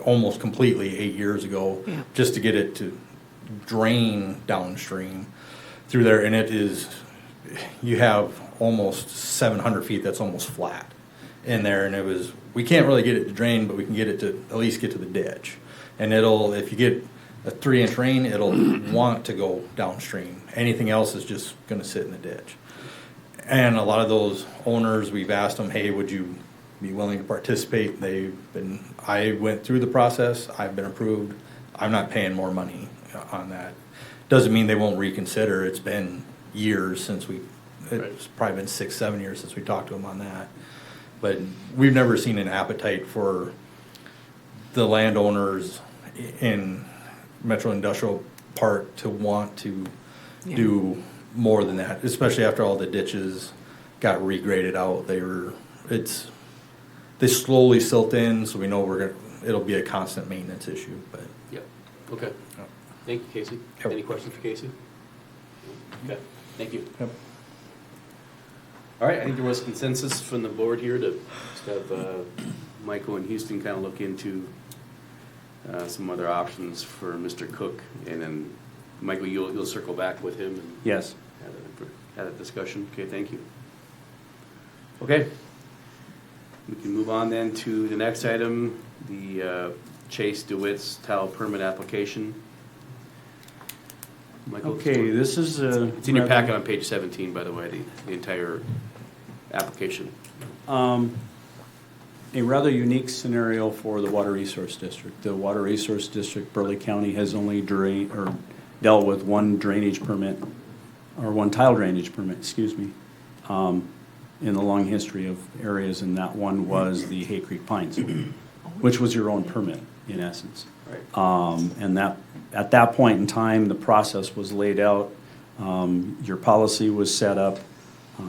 almost completely 8 years ago, Yeah. just to get it to drain downstream through there. And it is, you have almost 700 feet that's almost flat in there. And it was, we can't really get it to drain, but we can get it to at least get to the ditch. And it'll, if you get a 3-inch rain, it'll want to go downstream. Anything else is just gonna sit in the ditch. And a lot of those owners, we've asked them, hey, would you be willing to participate? I went through the process, I've been approved, I'm not paying more money on that. Doesn't mean they won't reconsider. It's been years since it's probably been 6-7 years since we talked to them on that. But we've never seen an appetite for the landowners in Metro Industrial Park to want to do more than that, especially after all the ditches got regraded out. They slowly silt in, so we know it'll be a constant maintenance issue, but. Yep, okay. Thank you, Casey. Yep. Any questions for Casey? Okay, thank you. Yep. All right, I think there was consensus from the board here to just have Michael and Houston kind of look into some other options for Mr. Cook, and then, Michael, you'll circle back with him and Yes. have that discussion. Okay, thank you. Okay. We can move on then to the next item, the Chase DeWitt's tile permit application. Michael, Okay, this is it's in your packet on page 17, by the way, the entire application. A rather unique scenario for the Water Resource District. The Water Resource District, Burleigh County, has only dealt with one drainage permit, or one tile drainage permit, excuse me, in the long history of areas, and that one was the Hay Creek Pines, which was your own permit, in essence. Right. And that, at that point in time, the process was laid out, your policy was set up.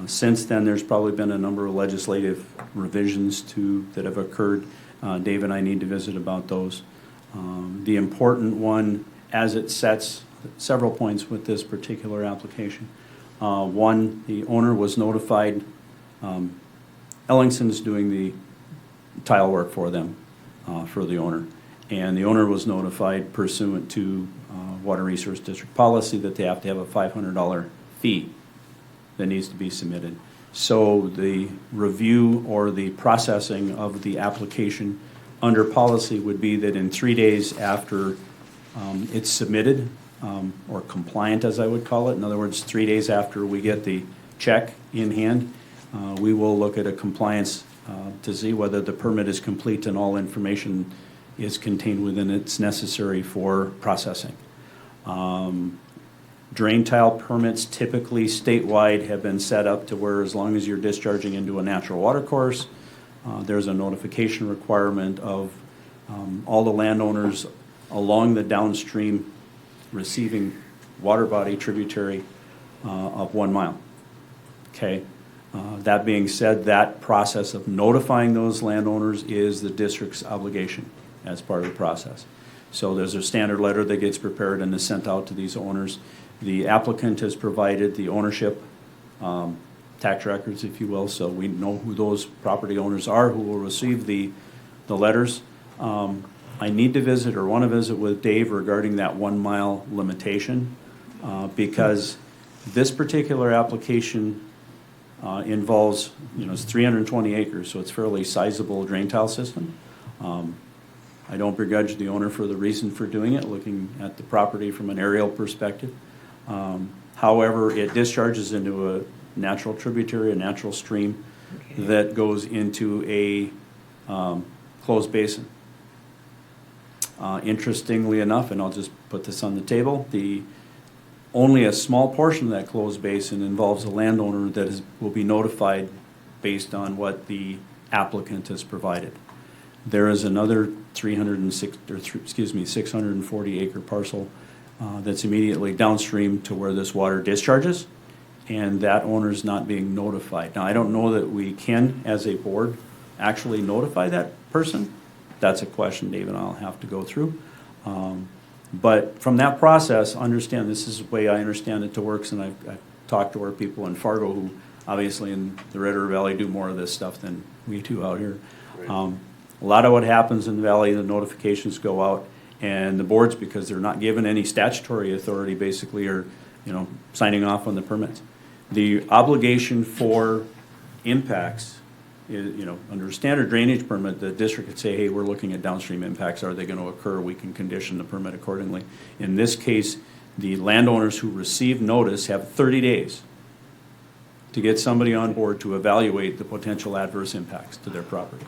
Since then, there's probably been a number of legislative revisions that have occurred. Dave and I need to visit about those. The important one, as it sets several points with this particular application. One, the owner was notified. Ellingson's doing the tile work for them, for the owner. And the owner was notified pursuant to Water Resource District policy that they have to have a $500 fee that needs to be submitted. So the review or the processing of the application under policy would be that in 3 days after it's submitted, or compliant as I would call it, in other words, 3 days after we get the check in hand, we will look at a compliance to see whether the permit is complete and all information is contained within it's necessary for processing. Drain tile permits typically statewide have been set up to where as long as you're discharging into a natural water course, there's a notification requirement of all the landowners along the downstream receiving water body tributary of 1 mile. Okay. That being said, that process of notifying those landowners is the district's obligation as part of the process. So there's a standard letter that gets prepared and is sent out to these owners. The applicant has provided the ownership tax records, if you will, so we know who those property owners are who will receive the letters. I need to visit or want to visit with Dave regarding that 1 mile limitation because this particular application involves, it's 320 acres, so it's a fairly sizable drain tile system. I don't begrudge the owner for the reason for doing it, looking at the property from an aerial perspective. However, it discharges into a natural tributary, a natural stream that goes into a closed basin. Interestingly enough, and I'll just put this on the table, only a small portion of that closed basin involves a landowner that will be notified based on what the applicant has provided. There is another 640 acre parcel that's immediately downstream to where this water discharges, and that owner is not being notified. Now, I don't know that we can, as a board, actually notify that person that's a question Dave and I'll have to go through. But from that process, understand, this is the way I understand it to works, and I've talked to our people in Fargo who obviously in the Red River Valley do more of this stuff than we do out here. Right. A lot of what happens in the valley, the notifications go out, and the boards, because they're not given any statutory authority, basically are, signing off on the permits. The obligation for impacts is, under a standard drainage permit, the district could say, hey, we're looking at downstream impacts. Are they going to occur? We can condition the permit accordingly. In this case, the landowners who receive notice have 30 days to get somebody on board to evaluate the potential adverse impacts to their property,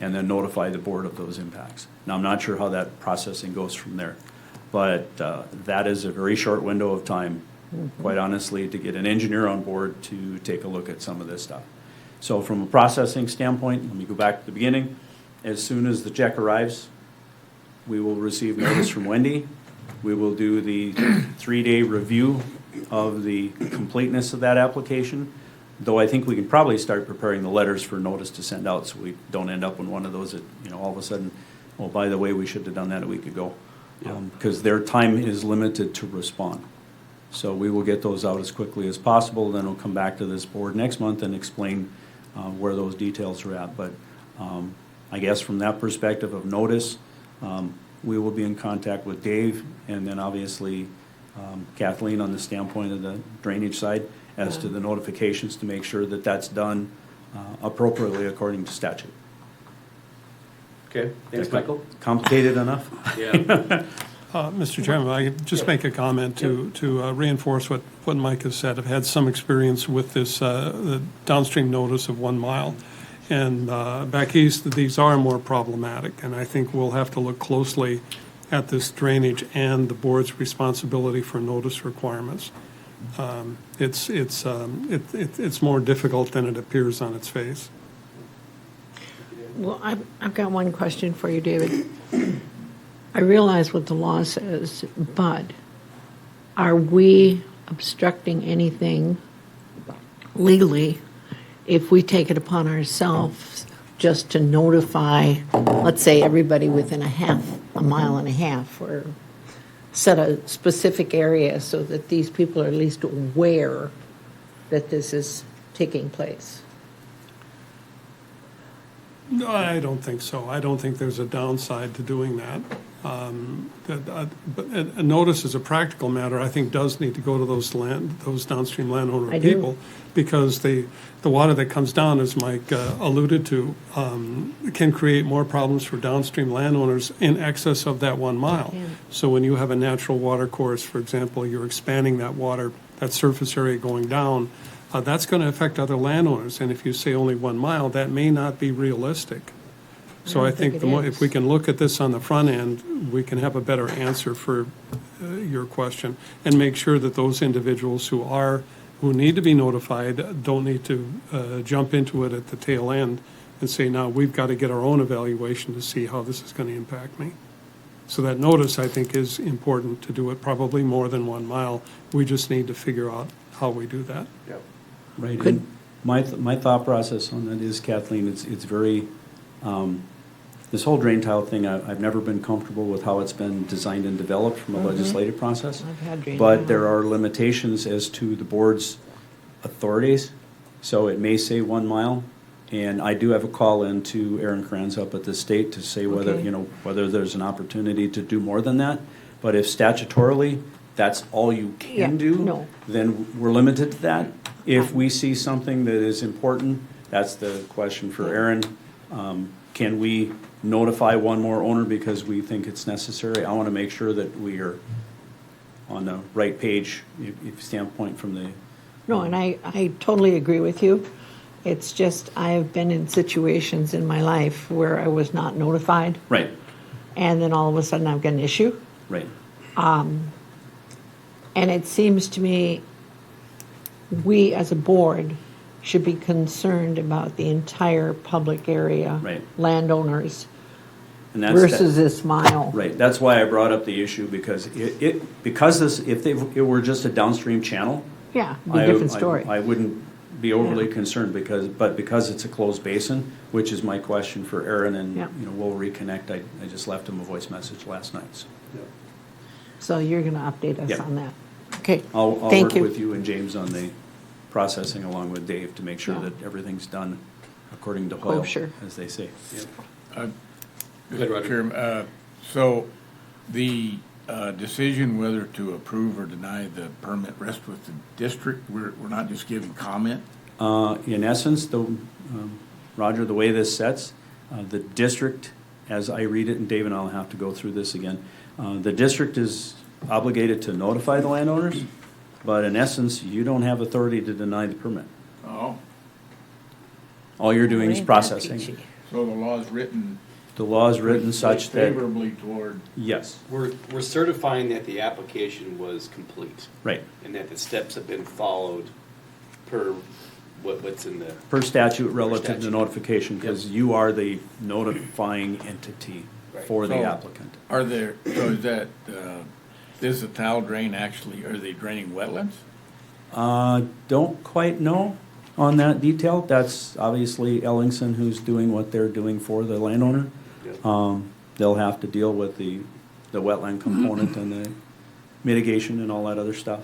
and then notify the board of those impacts. Now, I'm not sure how that processing goes from there, but that is a very short window of time, quite honestly, to get an engineer on board to take a look at some of this stuff. So from a processing standpoint, let me go back to the beginning. As soon as the check arrives, we will receive notice from Wendy. We will do the 3-day review of the completeness of that application, though I think we can probably start preparing the letters for notice to send out, so we don't end up in one of those that, all of a sudden, oh, by the way, we should have done that a week ago. Because their time is limited to respond. So we will get those out as quickly as possible, then we'll come back to this board next month and explain where those details are at. But I guess from that perspective of notice, we will be in contact with Dave, and then obviously Kathleen on the standpoint of the drainage side as to the notifications to make sure that that's done appropriately according to statute. Okay, thanks, Michael. Complicated enough? Yeah. Mr. Chairman, I just make a comment to reinforce what Mike has said. I've had some experience with this the downstream notice of 1 mile. And back east, these are more problematic, and I think we'll have to look closely at this drainage and the board's responsibility for notice requirements. It's more difficult than it appears on its face. Well, I've got one question for you, David. I realize what the law says, but are we obstructing anything legally if we take it upon ourselves just to notify, let's say, everybody within a mile and a half, or set a specific area so that these people are at least aware that this is taking place? No, I don't think so. I don't think there's a downside to doing that. But a notice as a practical matter, I think, does need to go to those downstream landowner I do. people, because the water that comes down, as Mike alluded to, can create more problems for downstream landowners in excess of that 1 mile. Yeah. So when you have a natural water course, for example, you're expanding that water, that surface area going down, that's going to affect other landowners. And if you say only 1 mile, that may not be realistic. So I think if we can look at this on the front end, we can have a better answer for your question, and make sure that those individuals who need to be notified don't need to jump into it at the tail end and say, now we've got to get our own evaluation to see how this is going to impact me. So that notice, I think, is important to do it probably more than 1 mile. We just need to figure out how we do that. Yep. Right. And my thought process on that is, Kathleen, it's very, this whole drain tile thing, I've never been comfortable with how it's been designed and developed from a legislative process. I've had drain But tile. there are limitations as to the board's authorities. So it may say 1 mile, and I do have a call in to Aaron Kranz up at the state to say whether, Okay. whether there's an opportunity to do more than that. But if statutorily that's all you can Yeah, do, no. then we're limited to that. If we see something that is important, that's the question for Aaron. Can we notify one more owner because we think it's necessary? I want to make sure that we are on the right page, if standpoint from the. No, and I totally agree with you. It's just I've been in situations in my life where I was not notified, Right, and then all of a sudden I've got an issue. right. And it seems to me we as a board should be concerned about the entire public area, Right. landowners, And that's versus this mile. Right, that's why I brought up the issue, because if it were just a downstream channel, Yeah, it'd be a different story. I wouldn't be overly concerned because it's a closed basin, which is my question for Aaron, and, Yeah. we'll reconnect. I just left him a voice message last night, so. So you're going to update us Yeah. on that. Okay, I'll thank work you. with you and James on the processing along with Dave to make sure Yeah. that everything's done according to Hoyle, Kosher. as they say. Go ahead, Roger. Chairman, so the decision whether to approve or deny the permit rests with the district? We're not just giving comment? In essence, Roger, the way this sets, the district, as I read it, and Dave and I'll have to go through this again, the district is obligated to notify the landowners, but in essence, you don't have authority to deny the permit. Oh, All you're doing is Ain't that processing. peachy. so the law is written The law is written such that, favorably toward, yes, We're certifying that the application was complete right. and that the steps have been followed per what's in the, Per statute relative to statute. notification, because you are the notifying entity Right. for the So- applicant. are there, so is that, is the tile drain actually, are they draining wetlands? Don't quite know on that detail. That's obviously Ellingson who's doing what they're doing for the landowner. Yeah. They'll have to deal with the wetland component and the mitigation and all that other stuff,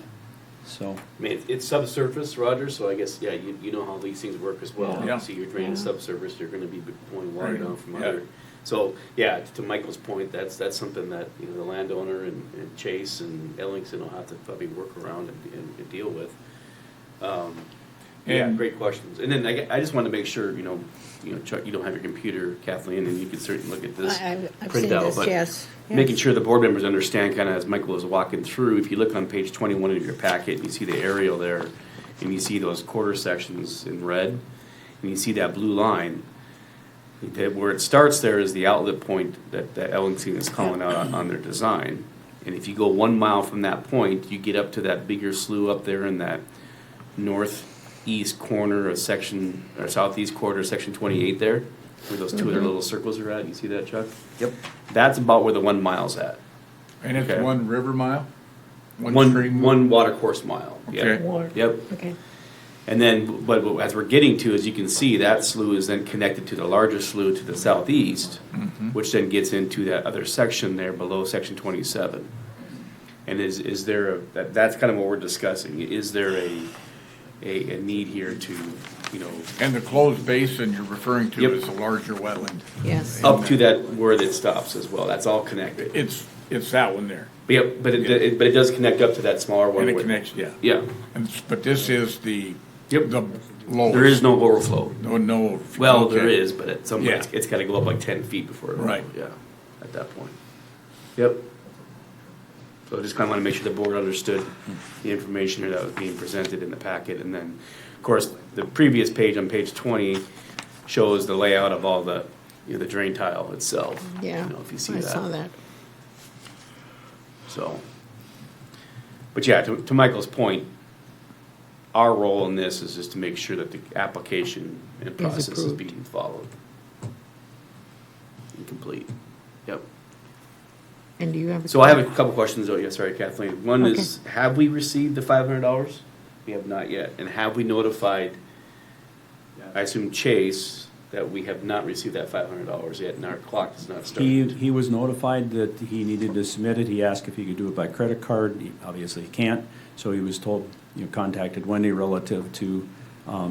so. I mean, it's subsurface, Roger, so I guess, yeah, you know how these things work as well. Yeah. So you're draining subsurface, you're gonna be pulling water Right. down from Yeah. other. So, yeah, to Michael's point, that's something that, the landowner and Chase and Ellingson will have to probably work around and deal with. Yeah, And- great questions. And then I just wanted to make sure, Chuck, you don't have your computer, Kathleen, and you can certainly look at this I've seen printout. this, But yes. making sure the board members understand, kind of as Michael was walking through, if you look on page 21 of your packet, and you see the aerial there, and you see those quarter sections in red, and you see that blue line, where it starts there is the outlet point that Ellingson is calling out on their design. And if you go 1 mile from that point, you get up to that bigger slough up there in that northeast corner of section, or southeast quarter of section 28 there, where those two other little circles are at. You see that, Chuck? Yep. That's about where the 1 mile's at. And it's Okay. one river mile? stream? One water course mile. Yeah. Okay. Water. Yep. Okay. And then, but as we're getting to, as you can see, that slough is then connected to the larger slough to the southeast, which then gets into that other section there below section 27. And is there that's kind of what we're discussing. Is there a need here to, And the closed basin you're referring to Yep. is a larger wetland. Yes. up to that where it stops as well? That's all connected. It's that one there. Yep, but it does connect up to that smaller one. And it where- connects, yeah. Yeah. But this is the, Yep. the lowest. There is no overflow. No overflow. Well, there Okay. is, but at some Yeah. point, it's got to go up like 10 feet before it. Right. Yeah, at that point. Yep. So I just kind of want to make sure the board understood the information here that was being presented in the packet. And then, of course, the previous page on page 20 shows the layout of all the, the drain tile itself. Yeah. If you see I that. saw that. So, but yeah, to Michael's point, our role in this is just to make sure that the application and process is approved. being followed. And complete. Yep. And do you have? So I have a couple questions, oh, yeah, sorry, Kathleen. One is, have we received the $500? We have not yet. And have we notified, I assume Chase, that we have not received that $500 yet, and our clock does not start? He was notified that he needed to submit it. He asked if he could do it by credit card. Obviously, he can't. So he was told, contacted Wendy relative to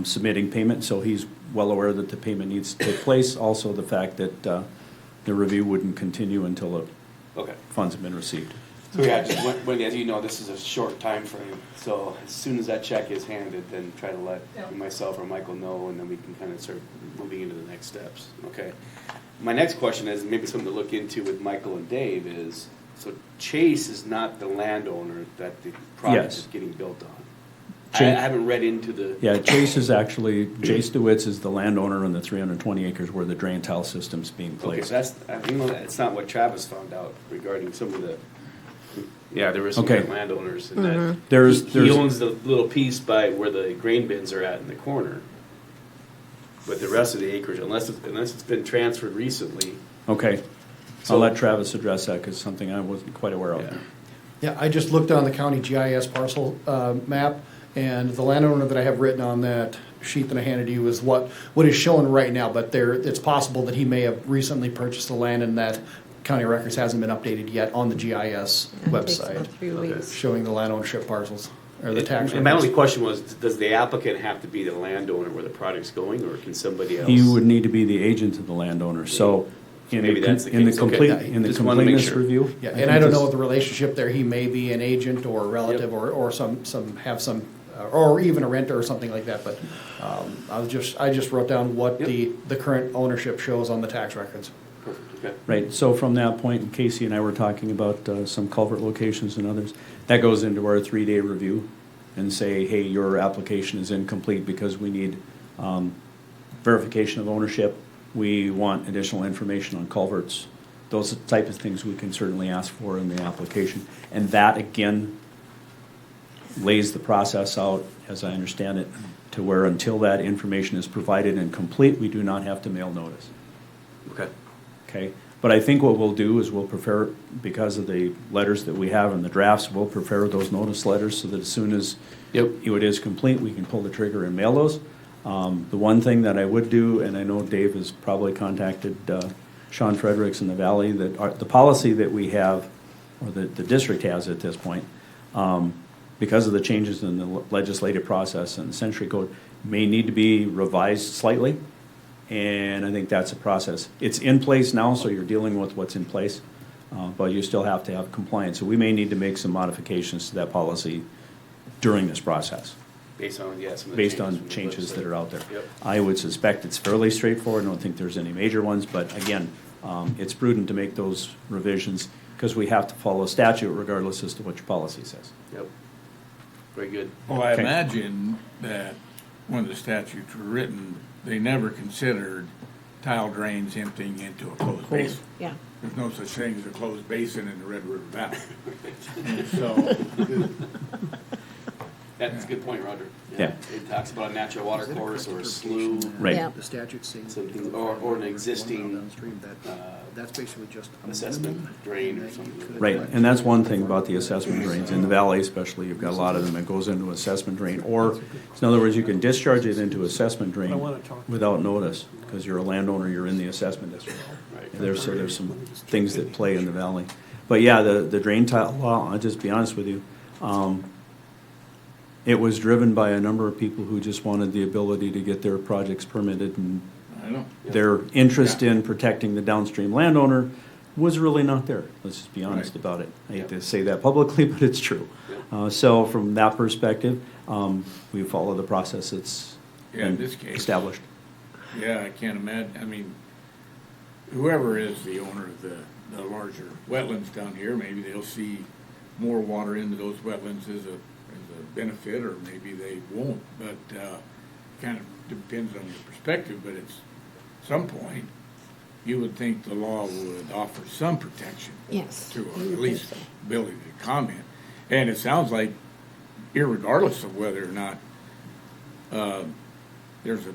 submitting payment. So he's well aware that the payment needs to take place. Also, the fact that the review wouldn't continue until the Okay. funds have been received. So yeah, just when, as you know, this is a short time frame. So as soon as that check is handed, then try to let Yep. myself or Michael know, and then we can kind of start moving into the next steps. Okay. My next question is maybe something to look into with Michael and Dave is, so Chase is not the landowner that the project Yes. is getting built on. I Chase- haven't read into the. Yeah, Chase is actually, Jace DeWitz is the landowner on the 320 acres where the drain tile system's being Okay, placed. so that's not what Travis found out regarding some of the. Yeah, there were some Okay. different landowners in that. There's, He owns the little piece by where the grain bins are at in the corner. But the rest of the acreage, unless it's been transferred recently. okay. So- I'll let Travis address that because it's something I wasn't quite aware of. Yeah. Yeah, I just looked on the county GIS parcel map, and the landowner that I have written on that sheet that I handed you is what is shown right now, but it's possible that he may have recently purchased the land and that county records hasn't been updated yet on the GIS It takes website, about 3 weeks. showing the land ownership parcels, or the tax And my records. only question was, does the applicant have to be the landowner where the project's going, or can somebody else? He would need to be the agent of the landowner, so. in Maybe the that's the in case. Okay. in the Just wanted to make completeness sure. review. Yeah, think and I don't know this- the relationship there, he may be an agent or a relative, or some, or even a renter or something like that, but, I just wrote down what the current ownership shows on the tax records. Perfect, okay. Right, so from that point, and Casey and I were talking about some culvert locations and others, that goes into our 3-day review and say, hey, your application is incomplete because we need verification of ownership. We want additional information on culverts. Those type of things we can certainly ask for in the application. And that, again, lays the process out, as I understand it, to where until that information is provided and complete, we do not have to mail notice. Okay. Okay, but I think what we'll do is we'll prepare, because of the letters that we have in the drafts, we'll prepare those notice letters so that as soon as it is complete, we can pull the trigger and mail those. The one thing that I would do, and I know Dave has probably contacted Sean Fredericks in the Valley, that the policy that we have, or the district has at this point, because of the changes in the legislative process and the century code, may need to be revised slightly. And I think that's a process. It's in place now, so you're dealing with what's in place, but you still have to have compliance. So we may need to make some modifications to that policy during this process, Based on, some of the based on from the changes that website. are out there. Yep. I would suspect it's fairly straightforward. I don't think there's any major ones, but again, it's prudent to make those revisions because we have to follow statute regardless as to what your policy says. Yep. Very good. Well, I Okay. imagine that when the statutes were written, they never considered tile drains emptying into a closed basin. Yeah. There's no such thing as a closed basin in the Red River Valley. And so, That's a good point, Roger. Yeah. It talks about a natural water course or a slough, Right. Yeah. The statute saying. something, or an existing Downstream, that's basically just. a assessment minimum drain or that you something. could- Right, and that's one thing about the assessment drains. In the valley especially, you've got a lot of them that goes into assessment drain. Or, in other words, you can discharge it into assessment drain I wanna talk- without notice, because you're a landowner, you're in the assessment district. Right. There's some things that play in the valley. But yeah, the drain tile law, I'll just be honest with you, it was driven by a number of people who just wanted the ability to get their projects permitted, and I don't know. their interest in protecting the downstream landowner was really not there. Let's just be honest Right. about it. I hate to say that publicly, but it's true. So from that perspective, we follow the process that's Yeah, in been this case. established. Yeah, I can't imagine, I mean, whoever is the owner of the larger wetlands down here, maybe they'll see more water into those wetlands as a benefit, or maybe they won't, but, kind of depends on your perspective, but at some point, you would think the law would offer some protection Yes. to, you or would at think least so. ability to comment. And it sounds like, irregardless of whether or not there's a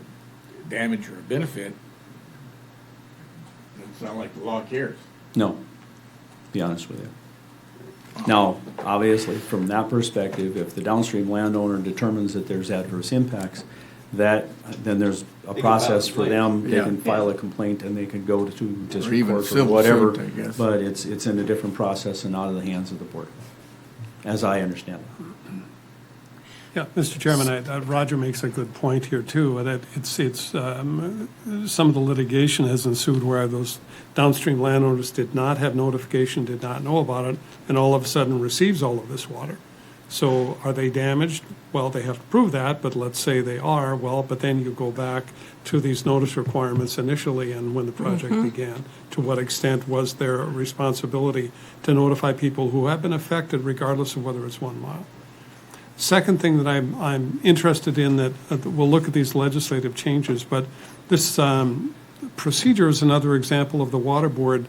damage or a benefit, it's not like the law cares. No, to be honest with you. Now, obviously, from that perspective, if the downstream landowner determines that there's adverse impacts, then there's a can process file a for them. They Yeah. can file a complaint and they can go to district even court or civil whatever. suit, I guess. But it's in a different process and out of the hands of the board, as I understand it. Yeah, Mr. Chairman, Roger makes a good point here, too, that some of the litigation has ensued where those downstream landowners did not have notification, did not know about it, and all of a sudden receives all of this water. So are they damaged? Well, they have to prove that, but let's say they are, well, but then you go back to these notice requirements initially and when the project began. To what extent was there a responsibility to notify people who have been affected regardless of whether it's 1 mile? Second thing that I'm interested in, that we'll look at these legislative changes, but this procedure is another example of the water board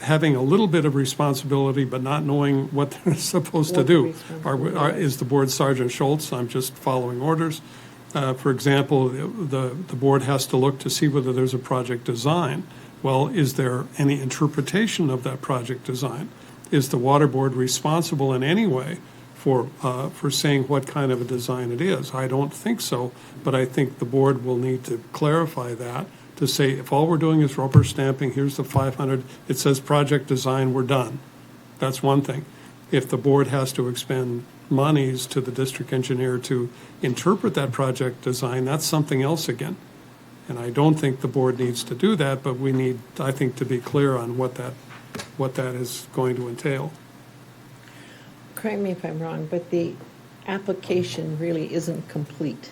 having a little bit of responsibility but not knowing what they're supposed to What the do. responsibility Is the board Sergeant Schultz? I'm just following orders. For example, the board has to look to see whether there's a project design. Well, is there any interpretation of that project design? Is the water board responsible in any way for saying what kind of a design it is. I don't think so, but I think the board will need to clarify that, to say, if all we're doing is rubber stamping, here's the 500, it says project design, we're done. That's one thing. If the board has to expend monies to the district engineer to interpret that project design, that's something else again. And I don't think the board needs to do that, but we need, I think, to be clear on what that is going to entail. Correct me if I'm wrong, but the application really isn't complete.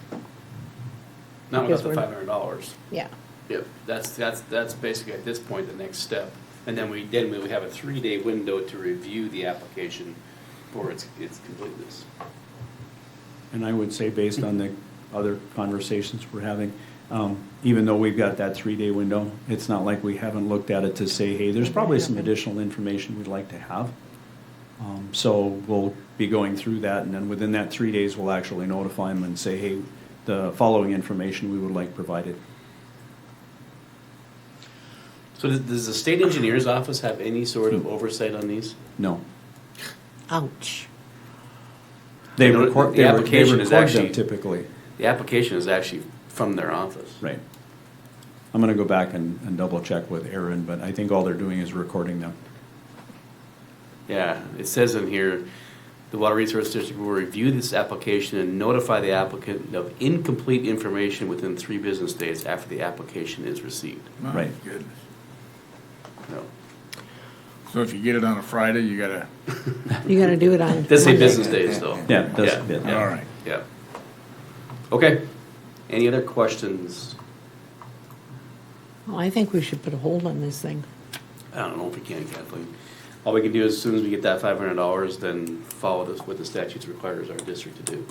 Not Because without the we're- $500. Yeah. Yep, that's basically at this point the next step. And then we have a 3-day window to review the application for its completeness. And I would say, based on the other conversations we're having, even though we've got that 3-day window, it's not like we haven't looked at it to say, hey, there's probably some additional information we'd like to have. So we'll be going through that, and then within that 3 days, we'll actually notify them and say, hey, the following information we would like provided. So does the state engineer's office have any sort of oversight on these? No. Ouch. They The record application is them actually- typically. The application is actually from their office. Right. I'm gonna go back and double check with Aaron, but I think all they're doing is recording them. Yeah, it says in here, the Water Resource District will review this application and notify the applicant of incomplete information within 3 business days after the application is received. My Right. goodness. No. So if you get it on a Friday, you gotta, You gotta do it on. It does say Monday. business days, though. Yeah, it does, Yeah. yeah. all right. Yeah. Okay. Any other questions? Well, I think we should put a hold on this thing. I don't know if we can, Kathleen. All we can do is, as soon as we get that $500, then follow this, what the statutes requires our district to do.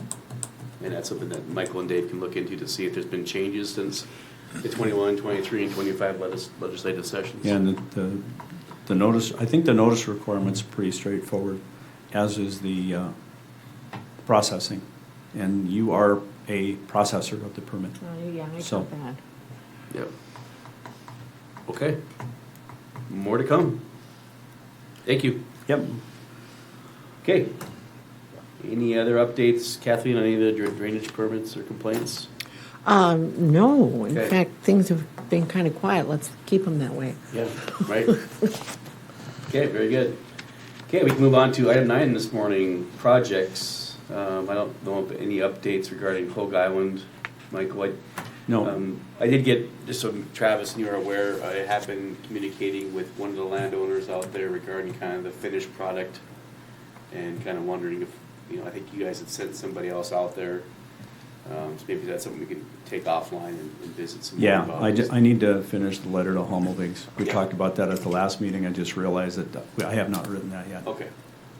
And that's something that Michael and Dave can look into to see if there's been changes since the 21, 23, and 25 legislative sessions. Yeah, and the notice, I think the notice requirement's pretty straightforward, as is the processing. And you are a processor of the permit. Oh, yeah, I So- got that. Yep. Okay. More to come. Thank you. Yep. Okay. Any other updates, Kathleen, on any of the drainage permits or complaints? No, in Okay. fact, things have been kind of quiet. Let's keep them that way. Yeah, right? Okay, very good. Okay, we can move on to item 9 this morning, projects. I don't know if any updates regarding Hogue Island. Michael, No, I did get, just so Travis and you are aware, I have been communicating with one of the landowners out there regarding kind of the finished product and kind of wondering if, I think you guys had sent somebody else out there. So maybe that's something we can take offline and visit some more yeah, about. I need to finish the letter to Hummelbiggs. We Yeah. talked about that at the last meeting. I just realized that I have not written that yet. Okay,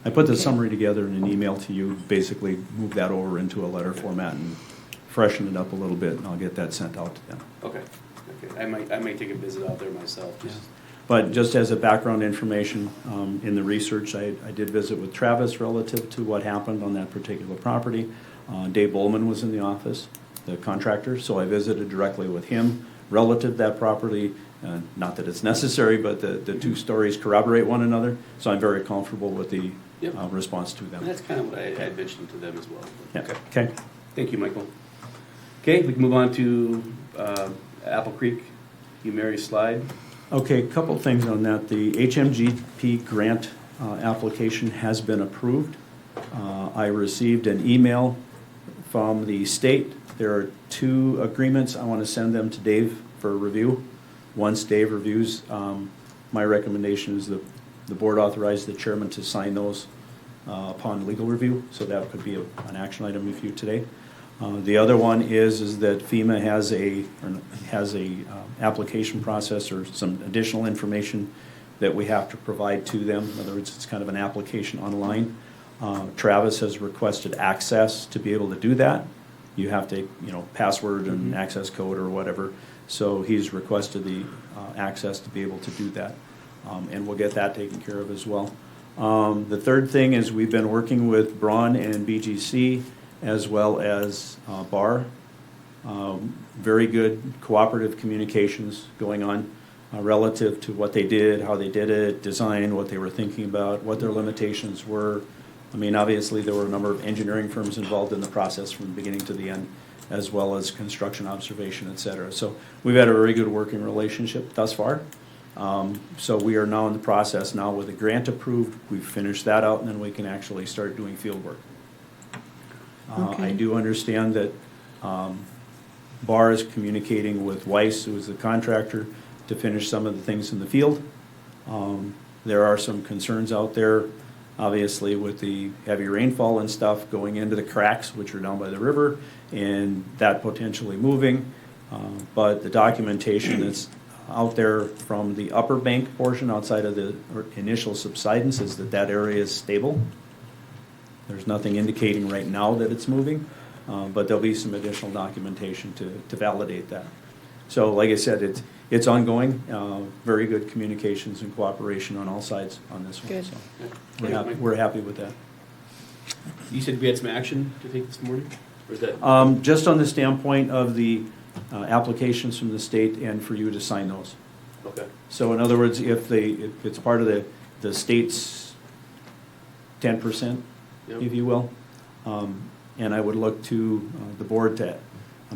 I put the summary together in an email to you, basically move that over into a letter format and freshen it up a little bit, and I'll get that sent out to them. okay. I might take a visit out there myself, just. But just as a background information, in the research, I did visit with Travis relative to what happened on that particular property. Dave Bowman was in the office, the contractor, so I visited directly with him relative to that property. Not that it's necessary, but the two stories corroborate one another, so I'm very comfortable with the Yep. response to And them. that's kind of what I had mentioned to them as well. Yeah. Okay. Okay. Thank you, Michael. Okay, we can move on to Apple Creek, Mary slide. Okay, a couple things on that. The HMGP grant application has been approved. I received an email from the state. There are 2 agreements. I want to send them to Dave for review. Once Dave reviews, my recommendation is the board authorize the chairman to sign those upon legal review, so that could be an action item with you today. The other one is that FEMA has a application process or some additional information that we have to provide to them. In other words, it's kind of an application online. Travis has requested access to be able to do that. You have to, password and access code or whatever. So he's requested the access to be able to do that. And we'll get that taken care of as well. The third thing is we've been working with Braun and BGC as well as BAR. Very good cooperative communications going on relative to what they did, how they did it, design, what they were thinking about, what their limitations were. I mean, obviously, there were a number of engineering firms involved in the process from the beginning to the end, as well as construction observation, et cetera. So we've had a very good working relationship thus far. So we are now in the process now with a grant approved. We've finished that out, and then we can actually start doing field work. I Okay. do understand that Barr is communicating with Weiss, who is the contractor, to finish some of the things in the field. There are some concerns out there, obviously, with the heavy rainfall and stuff going into the cracks, which are down by the river, and that potentially moving. But the documentation that's out there from the upper bank portion outside of the initial subsidence is that that area is stable. There's nothing indicating right now that it's moving, but there'll be some additional documentation to validate that. So like I said, it's ongoing, very good communications and cooperation on all sides on this one. Good. So we're happy with that. You said we had some action to take this morning? Or is that? Just on the standpoint of the applications from the state and for you to sign those. Okay. So in other words, if it's part of the state's 10%, Yep. if you will, and I would look to the board to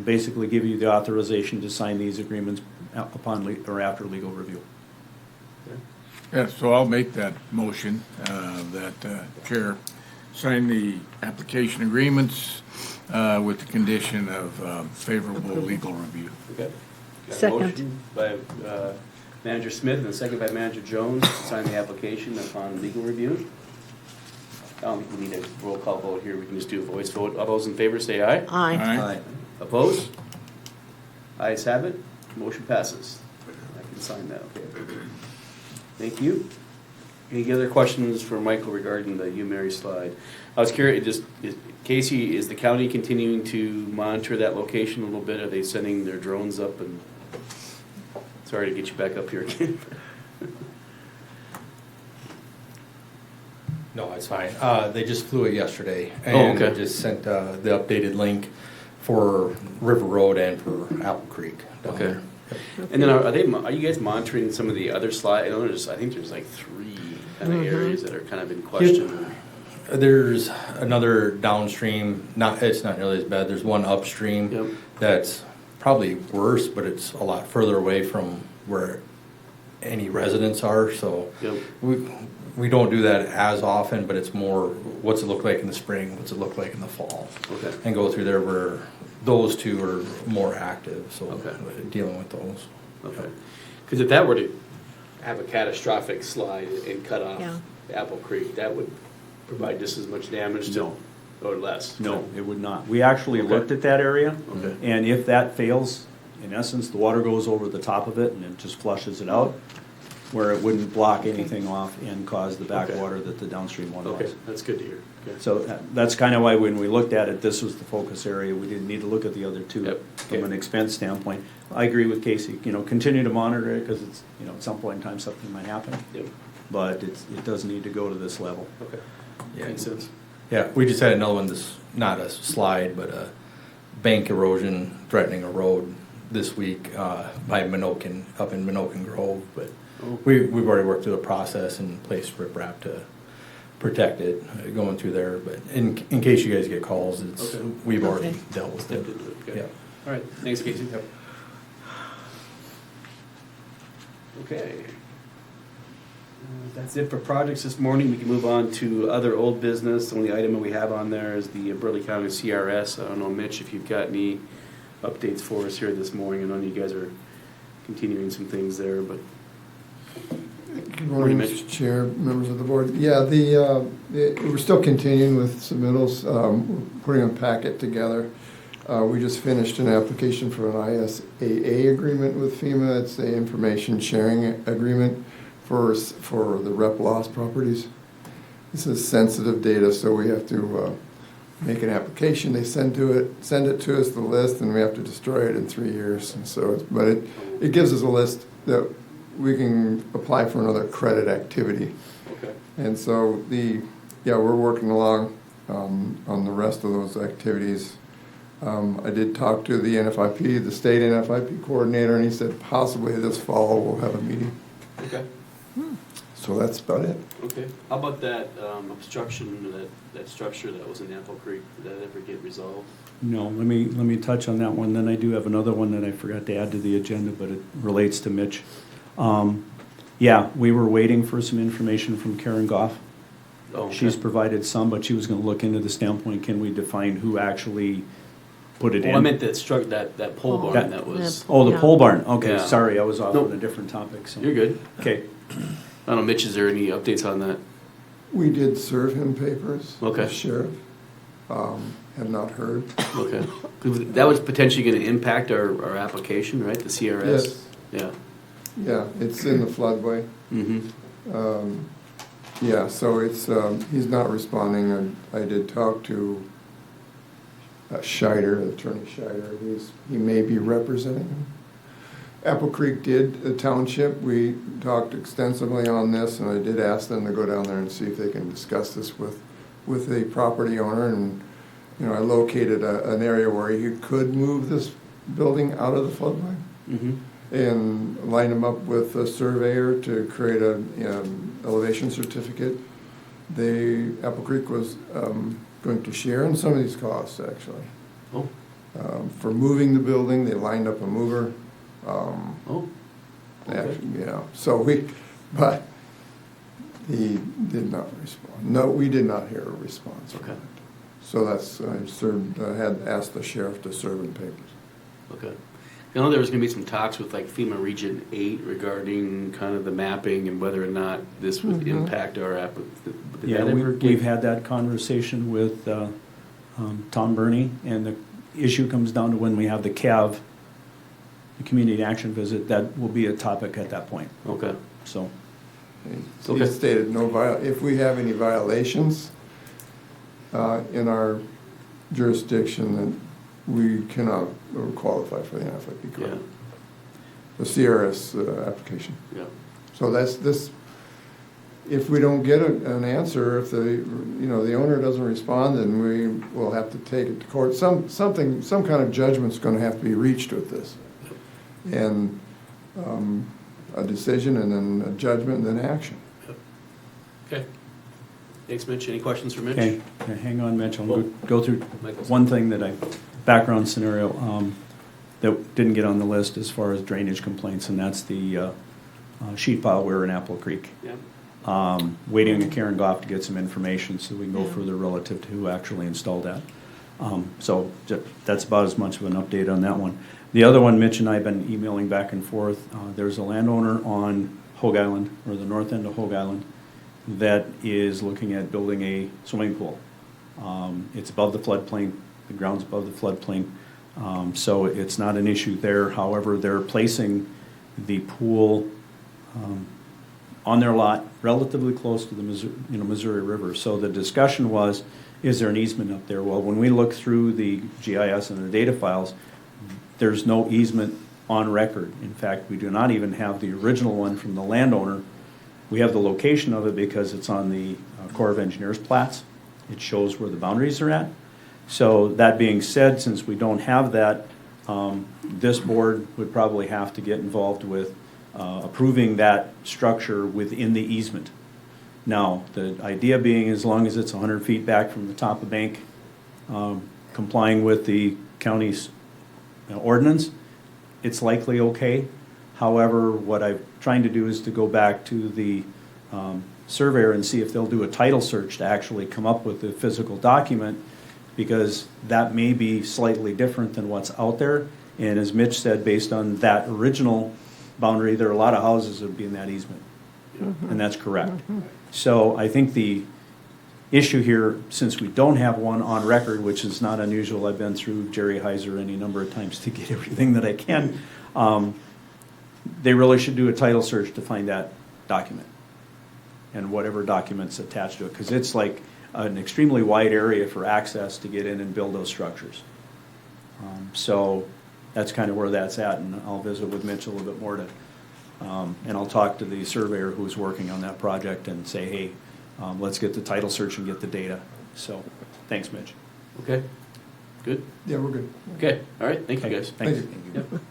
basically give you the authorization to sign these agreements upon or after legal review. Yeah, so I'll make that motion, that Chair sign the application agreements with the condition of favorable legal review. Okay. Got a Second. motion by Manager Smith and a second by Manager Jones to sign the application upon legal review. I don't think we need a roll call vote here. We can just do a voice vote. All those in favor say aye. Aye. Aye. Opposed? Ayes have it. Motion passes. I can sign that, okay. Thank you. Any other questions for Michael regarding the U-Mary slide? I was curious, Casey, is the county continuing to monitor that location a little bit? Are they sending their drones up? And sorry to get you back up here again. No, it's fine. They just flew it yesterday, Oh, and okay. just sent the updated link for River Road and for Apple Creek down Okay. there. And then are you guys monitoring some of the other slides? I think there's like 3 kind of areas that are kind of in question. There's another downstream, it's not nearly as bad. There's one upstream Yep. that's probably worse, but it's a lot further away from where any residents are, so Yep. we don't do that as often, but it's more, what's it look like in the spring, what's it look like in the fall? Okay. And go through there where those two are more active, so Okay. dealing with those. Okay. Because if that were to have a catastrophic slide and cut off Yeah. Apple Creek, that would provide just as much damage to, No. or less? No, it would not. We actually Okay. looked at that area, Okay. and if that fails, in essence, the water goes over the top of it and it just flushes it out, where it wouldn't block anything off and cause the backwater that the downstream one Okay, was. that's good to hear. Okay. So that's kind of why when we looked at it, this was the focus area. We didn't need to look at the other two Yep. from Okay. an expense standpoint. I agree with Casey, continue to monitor it because it's, at some point in time, something might happen. Yep. But it does need to go to this level. Okay. Yeah. Makes sense. Yeah, we just had another one, this, not a slide, but a bank erosion threatening a road this week by Minokan, up in Minokan Grove, but Oh. we've already worked through the process and placed riprap to protect it, going through there, but in case you guys get calls, Okay. we've already Okay. dealt with Stepped it. into it, okay. Yeah. All right, thanks, Casey. Yep. Okay. That's it for projects this morning. We can move on to other old business. The only item that we have on there is the Burleigh County CRS. I don't know, Mitch, if you've got any updates for us here this morning. I know you guys are continuing some things there, but Good morning, Mitch. Mr. Chair, members of the board. Yeah, we're still continuing with submittals, we're putting a packet together. We just finished an application for an ISAA agreement with FEMA. It's the information sharing agreement for the rep loss properties. This is sensitive data, so we have to make an application. They send it to us, the list, and we have to destroy it in 3 years. And so, but it gives us a list that we can apply for another credit activity. okay. And so we're working along on the rest of those activities. I did talk to the NFIP, the state NFIP coordinator, and he said possibly this fall we'll have a meeting. Okay. So that's about it. Okay. How about that obstruction, that structure that was in Apple Creek? Did that ever get resolved? No, let me touch on that one. Then I do have another one that I forgot to add to the agenda, but it relates to Mitch. Yeah, we were waiting for some information from Karen Goff. Oh, okay. She's provided some, but she was going to look into the standpoint, can we define who actually put it in? Well, I meant that pole barn that was. Oh, the Yeah. pole barn. Okay, Yeah. sorry, I was off No. on a different topic. So. You're good. Okay. I don't know, Mitch, is there any updates on that? We did serve him papers. Okay. The sheriff, have not heard. Okay. 'Cause that was potentially going to impact our application, right? The CRS? Yes, Yeah. yeah, it's in the floodway. Mm-hmm. Yeah, so it's, he's not responding. I did talk to Scheider, Attorney Scheider. He may be representing him. Apple Creek did, the township, we talked extensively on this, and I did ask them to go down there and see if they can discuss this with the property owner. And, you know, I located an area where you could move this building out of the floodway Mm-hmm. and line them up with a surveyor to create a elevation certificate. Apple Creek was going to share in some of these costs, actually. Oh. For moving the building, they lined up a mover. Oh. Okay. Actually, yeah, so but he did not respond. No, we did not hear a response from Okay. it. So I had asked the sheriff to serve in papers. Okay. I know there was going to be some talks with like FEMA Region 8 regarding kind of the mapping and whether or not this would impact our app. Did Yeah, that ever we've had that conversation with Tom Burney, and the issue comes down to when we have the CAV, the community action visit, that will be a topic at that point. Okay. So, He Okay. stated if we have any violations in our jurisdiction, then we cannot qualify for the NFIP Yeah. credit. The CRS application. Yeah. So that's this. If we don't get an answer, if the owner doesn't respond, then we will have to take it to court. Some kind of judgment's going to have to be reached with this, and a decision, and then a judgment, and then action. Okay. Thanks, Mitch. Any questions for Mitch? okay, hang on, Mitch. I'll go through Michael's- one thing background scenario that didn't get on the list as far as drainage complaints, and that's the sheet pile we're in Apple Creek. Yeah. Waiting on Karen Goff to get some information so we can go further relative to who actually installed that. So that's about as much of an update on that one. The other one, Mitch and I have been emailing back and forth. There's a landowner on Hogue Island, or the north end of Hogue Island, that is looking at building a swimming pool. It's above the floodplain, the ground's above the floodplain, so it's not an issue there. However, they're placing the pool on their lot, relatively close to the Missouri River. So the discussion was, is there an easement up there? Well, when we look through the GIS and the data files, there's no easement on record. In fact, we do not even have the original one from the landowner. We have the location of it because it's on the Corps of Engineers plats. It shows where the boundaries are at. So that being said, since we don't have that, this board would probably have to get involved with approving that structure within the easement. Now, the idea being, as long as it's 100 feet back from the top of bank, complying with the county's ordinance, it's likely okay. However, what I'm trying to do is to go back to the surveyor and see if they'll do a title search to actually come up with the physical document, because that may be slightly different than what's out there. And as Mitch said, based on that original boundary, there are a lot of houses that would be in that easement. And that's correct. So I think the issue here, since we don't have one on record, which is not unusual, I've been through Jerry Heiser any number of times to get everything that I can, they really should do a title search to find that document and whatever documents attached to it, because it's like an extremely wide area for access to get in and build those structures. So that's kind of where that's at, and I'll visit with Mitch a little bit more and I'll talk to the surveyor who's working on that project and say, hey, let's get the title search and get the data. So, thanks, Mitch. Okay. Good? Yeah, we're good. Okay. All right. Thank you, guys. Thanks. Thank you. Yep.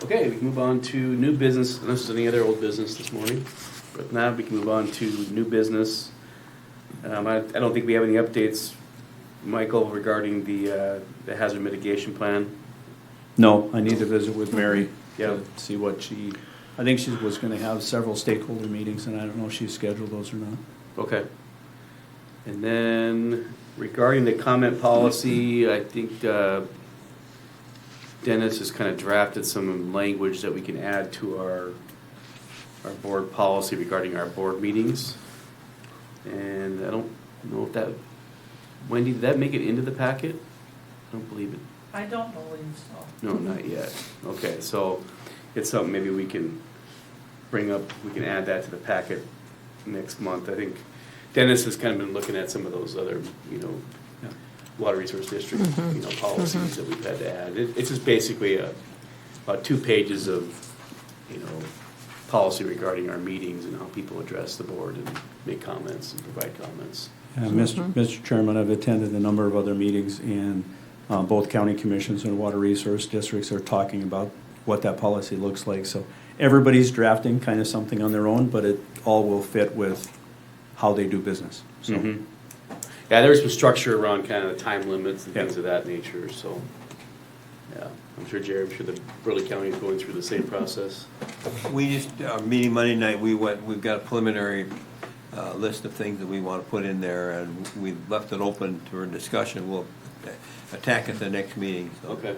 Okay, we can move on to new business, unless there's any other old business this morning. But now we can move on to new business. I don't think we have any updates, Michael, regarding the hazard mitigation plan. No, I need to visit with Mary Yeah. to see what I think she was gonna have several stakeholder meetings, and I don't know if she's scheduled those or not. Okay. And then regarding the comment policy, I think Dennis has kind of drafted some language that we can add to our board policy regarding our board meetings. And I don't know if that, Wendy, did that make it into the packet? I don't believe it. I don't believe so. No, not yet. Okay, so it's something maybe we can bring up, we can add that to the packet next month. I think Dennis has kind of been looking at some of those other, water resource district, policies that we've had to add. It's just basically about 2 pages of, policy regarding our meetings and how people address the board and make comments and provide comments. Mr. Chairman, I've attended a number of other meetings, and both county commissions and water resource districts are talking about what that policy looks like. So everybody's drafting kind of something on their own, but it all will fit with how they do business. So. Mm-hmm. Yeah, there's some structure around kind of the time limits and things of that nature, so, yeah. I'm sure, Jerry, I'm sure the Burleigh County is going through the same process. We just, meeting Monday night, we've got a preliminary list of things that we want to put in there, and we left it open to a discussion. We'll attack at the next meeting. So, Okay.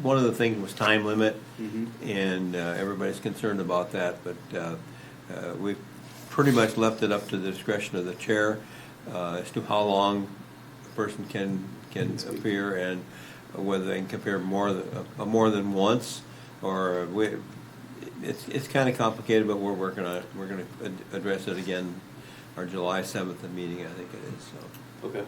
one of the things was time limit, Mm-hmm. and everybody's concerned about that, but we've pretty much left it up to the discretion of the chair as to how long a person can appear, and whether they can appear more than once, or it's kind of complicated, but we're working on it. We're going to address it again our July 7th meeting, I think it is. So. Okay.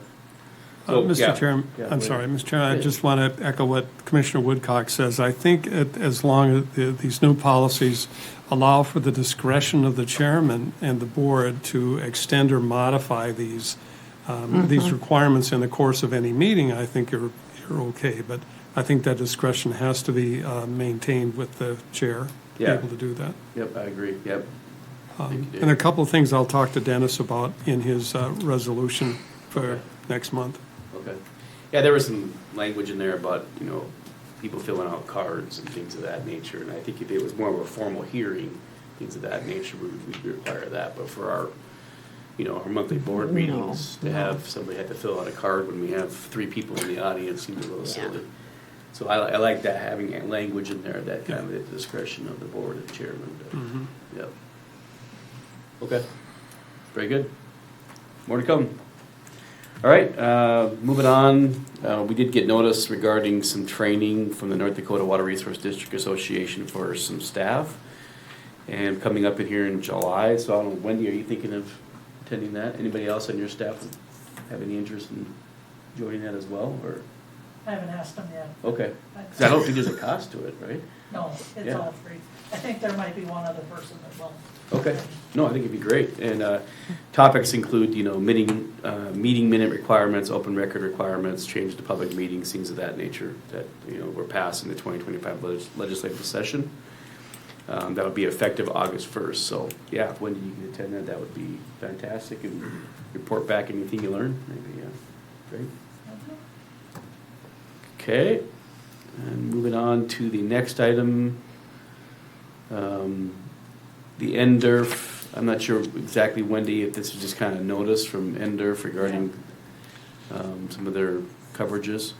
Mr. Chairman, Yeah, I'm go sorry, ahead. Mr. Chairman, I Yeah. just want to echo what Commissioner Woodcock says. I think as long as these new policies allow for the discretion of the chairman and the board to extend or modify these requirements in the course of any meeting, I think you're okay. But I think that discretion has to be maintained with the chair, to be Yeah. able to do that. Yep, I agree, yep. Thank you, Dave. And a couple of things I'll talk to Dennis about in his resolution for next month. Okay. Yeah, there was some language in there about, people filling out cards and things of that nature, and I think if it was more of a formal hearing, things of that nature, we'd require that, but for our, our monthly board meetings, to have somebody have to fill out a card when we have 3 people in the audience seems a little silly. So I like that, having language in there, that kind of at the discretion of the board and chairman. Mhm. Yep. Okay, very good. More to come. All right, moving on. We did get notice regarding some training from the North Dakota Water Resource District Association for some staff, and coming up in here in July. So I don't know, Wendy, are you thinking of attending that? Anybody else on your staff have any interest in joining that as well, or? I haven't asked them yet. Okay, 'cause I don't think there's a cost to it, right? No, it's Yeah. all free. I think there might be one other person that will. Okay, no, I think it'd be great, and topics include, meeting minute requirements, open record requirements, change to public meetings, things of that nature that, we're passing the 2025 legislative session. That would be effective August 1st, so, yeah, if Wendy, you can attend that, that would be fantastic, and report back anything you learn, maybe, yeah, great. Okay, and moving on to the next item, the NDERF. I'm not sure exactly, Wendy, if this is just kind of notice from NDERF regarding some of their coverages.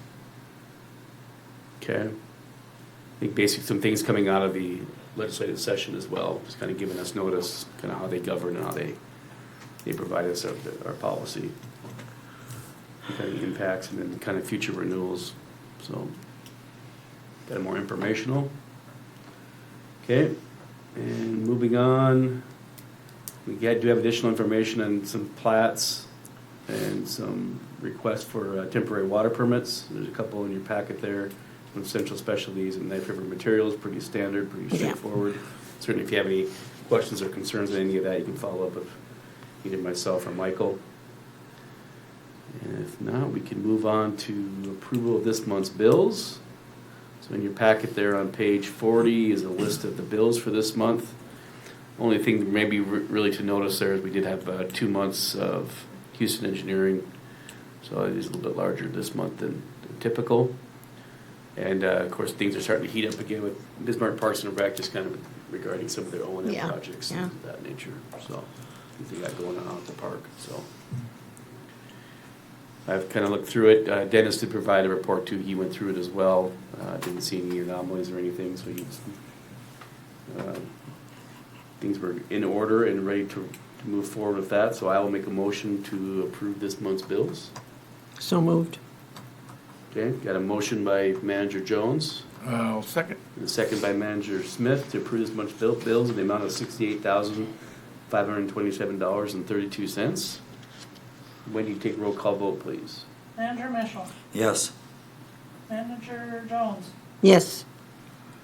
Okay. I think basically some things coming out of the legislative session as well, just kind of giving us notice, kind of how they govern and how they provide us our policy, kind of impacts, and then kind of future renewals. So, kind of more informational. Okay, and moving on, we do have additional information on some plats and some requests for temporary water permits. There's a couple in your packet there from Central Specialties and Knife River Materials, pretty standard, pretty straightforward. Certainly if you have any questions or concerns on any of that, you can follow up with either myself or Michael. And if not, we can move on to approval of this month's bills. So in your packet there on page 40 is a list of the bills for this month. Only thing maybe really to notice there is we did have 2 months of Houston Engineering, so it is a little bit larger this month than typical. And of course, things are starting to heat up again with Bismarck Parks and Rec, just kind of regarding some of their O&M Yeah, projects yeah. and of that nature. So they got going on at the park. So I've kind of looked through it. Dennis did provide a report too. He went through it as well. Didn't see any anomalies or anything. So things were in order and ready to move forward with that. So I will make a motion to approve this month's bills. So moved. Okay, got a motion by Manager Jones. I'll second. And a second by Manager Smith to approve this month's bills in the amount of $68,527.32. Wendy, take roll call vote, please. Manager Mitchell, Yes. Manager Jones, Yes.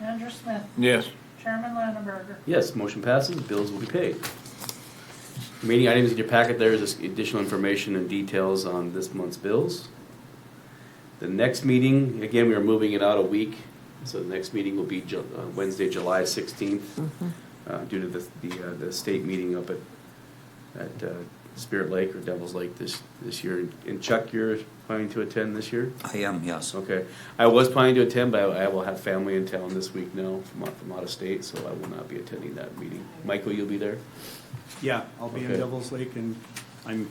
Manager Smith, Yes. Chairman Landenberger. Yes, motion passes, bills will be paid. Remaining items in your packet there is this additional information and details on this month's bills. The next meeting, again, we are moving it out a week, so the next meeting will be Wednesday, July 16th, due to the state meeting up at Spirit Lake or Devil's Lake this year. And Chuck, you're planning to attend this year? I am, yes. Okay. I was planning to attend, but I will have family in town this week now from out of state, so I will not be attending that meeting. Michael, you'll be there? Yeah, I'll be in Okay. Devil's Lake, and I'm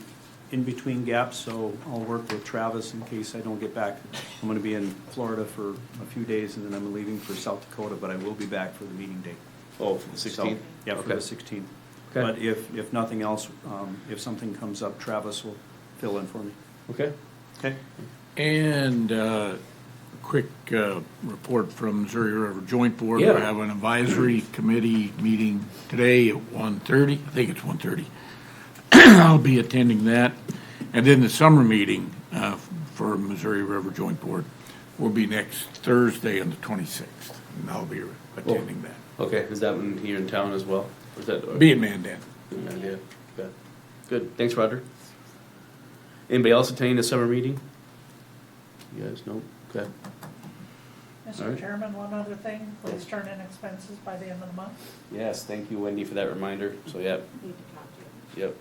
in between gaps, so I'll work with Travis in case I don't get back. I'm gonna be in Florida for a few days, and then I'm leaving for South Dakota, but I will be back for the meeting day. Oh, for the 16th? So, yeah, for Okay. the 16th. Okay. But if nothing else, if something comes up, Travis will fill in for me. Okay. Okay? And a quick report from Missouri River Joint Board. Yeah. We have an advisory committee meeting today at 1:30. I think it's 1:30. I'll be attending that. And then the summer meeting for Missouri River Joint Board will be next Thursday on the 26th. And I'll be attending that. Okay, is that one here in town as well? Or is that? Be in Mandan. Good idea. Okay. Good. Thanks, Roger. Anybody else attending the summer meeting? You guys know? Okay. All Mr. right. Chairman, one other thing, please turn in expenses by the end of the month. Yes, thank you, Wendy, for that reminder. So, yep. Yep.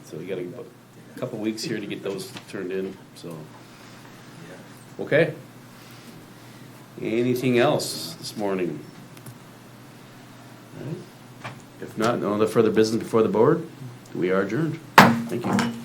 So we got a couple weeks here to get those turned in, so. Okay. Anything else this morning? All right. If not, no other further business before the board, we are adjourned. Thank you.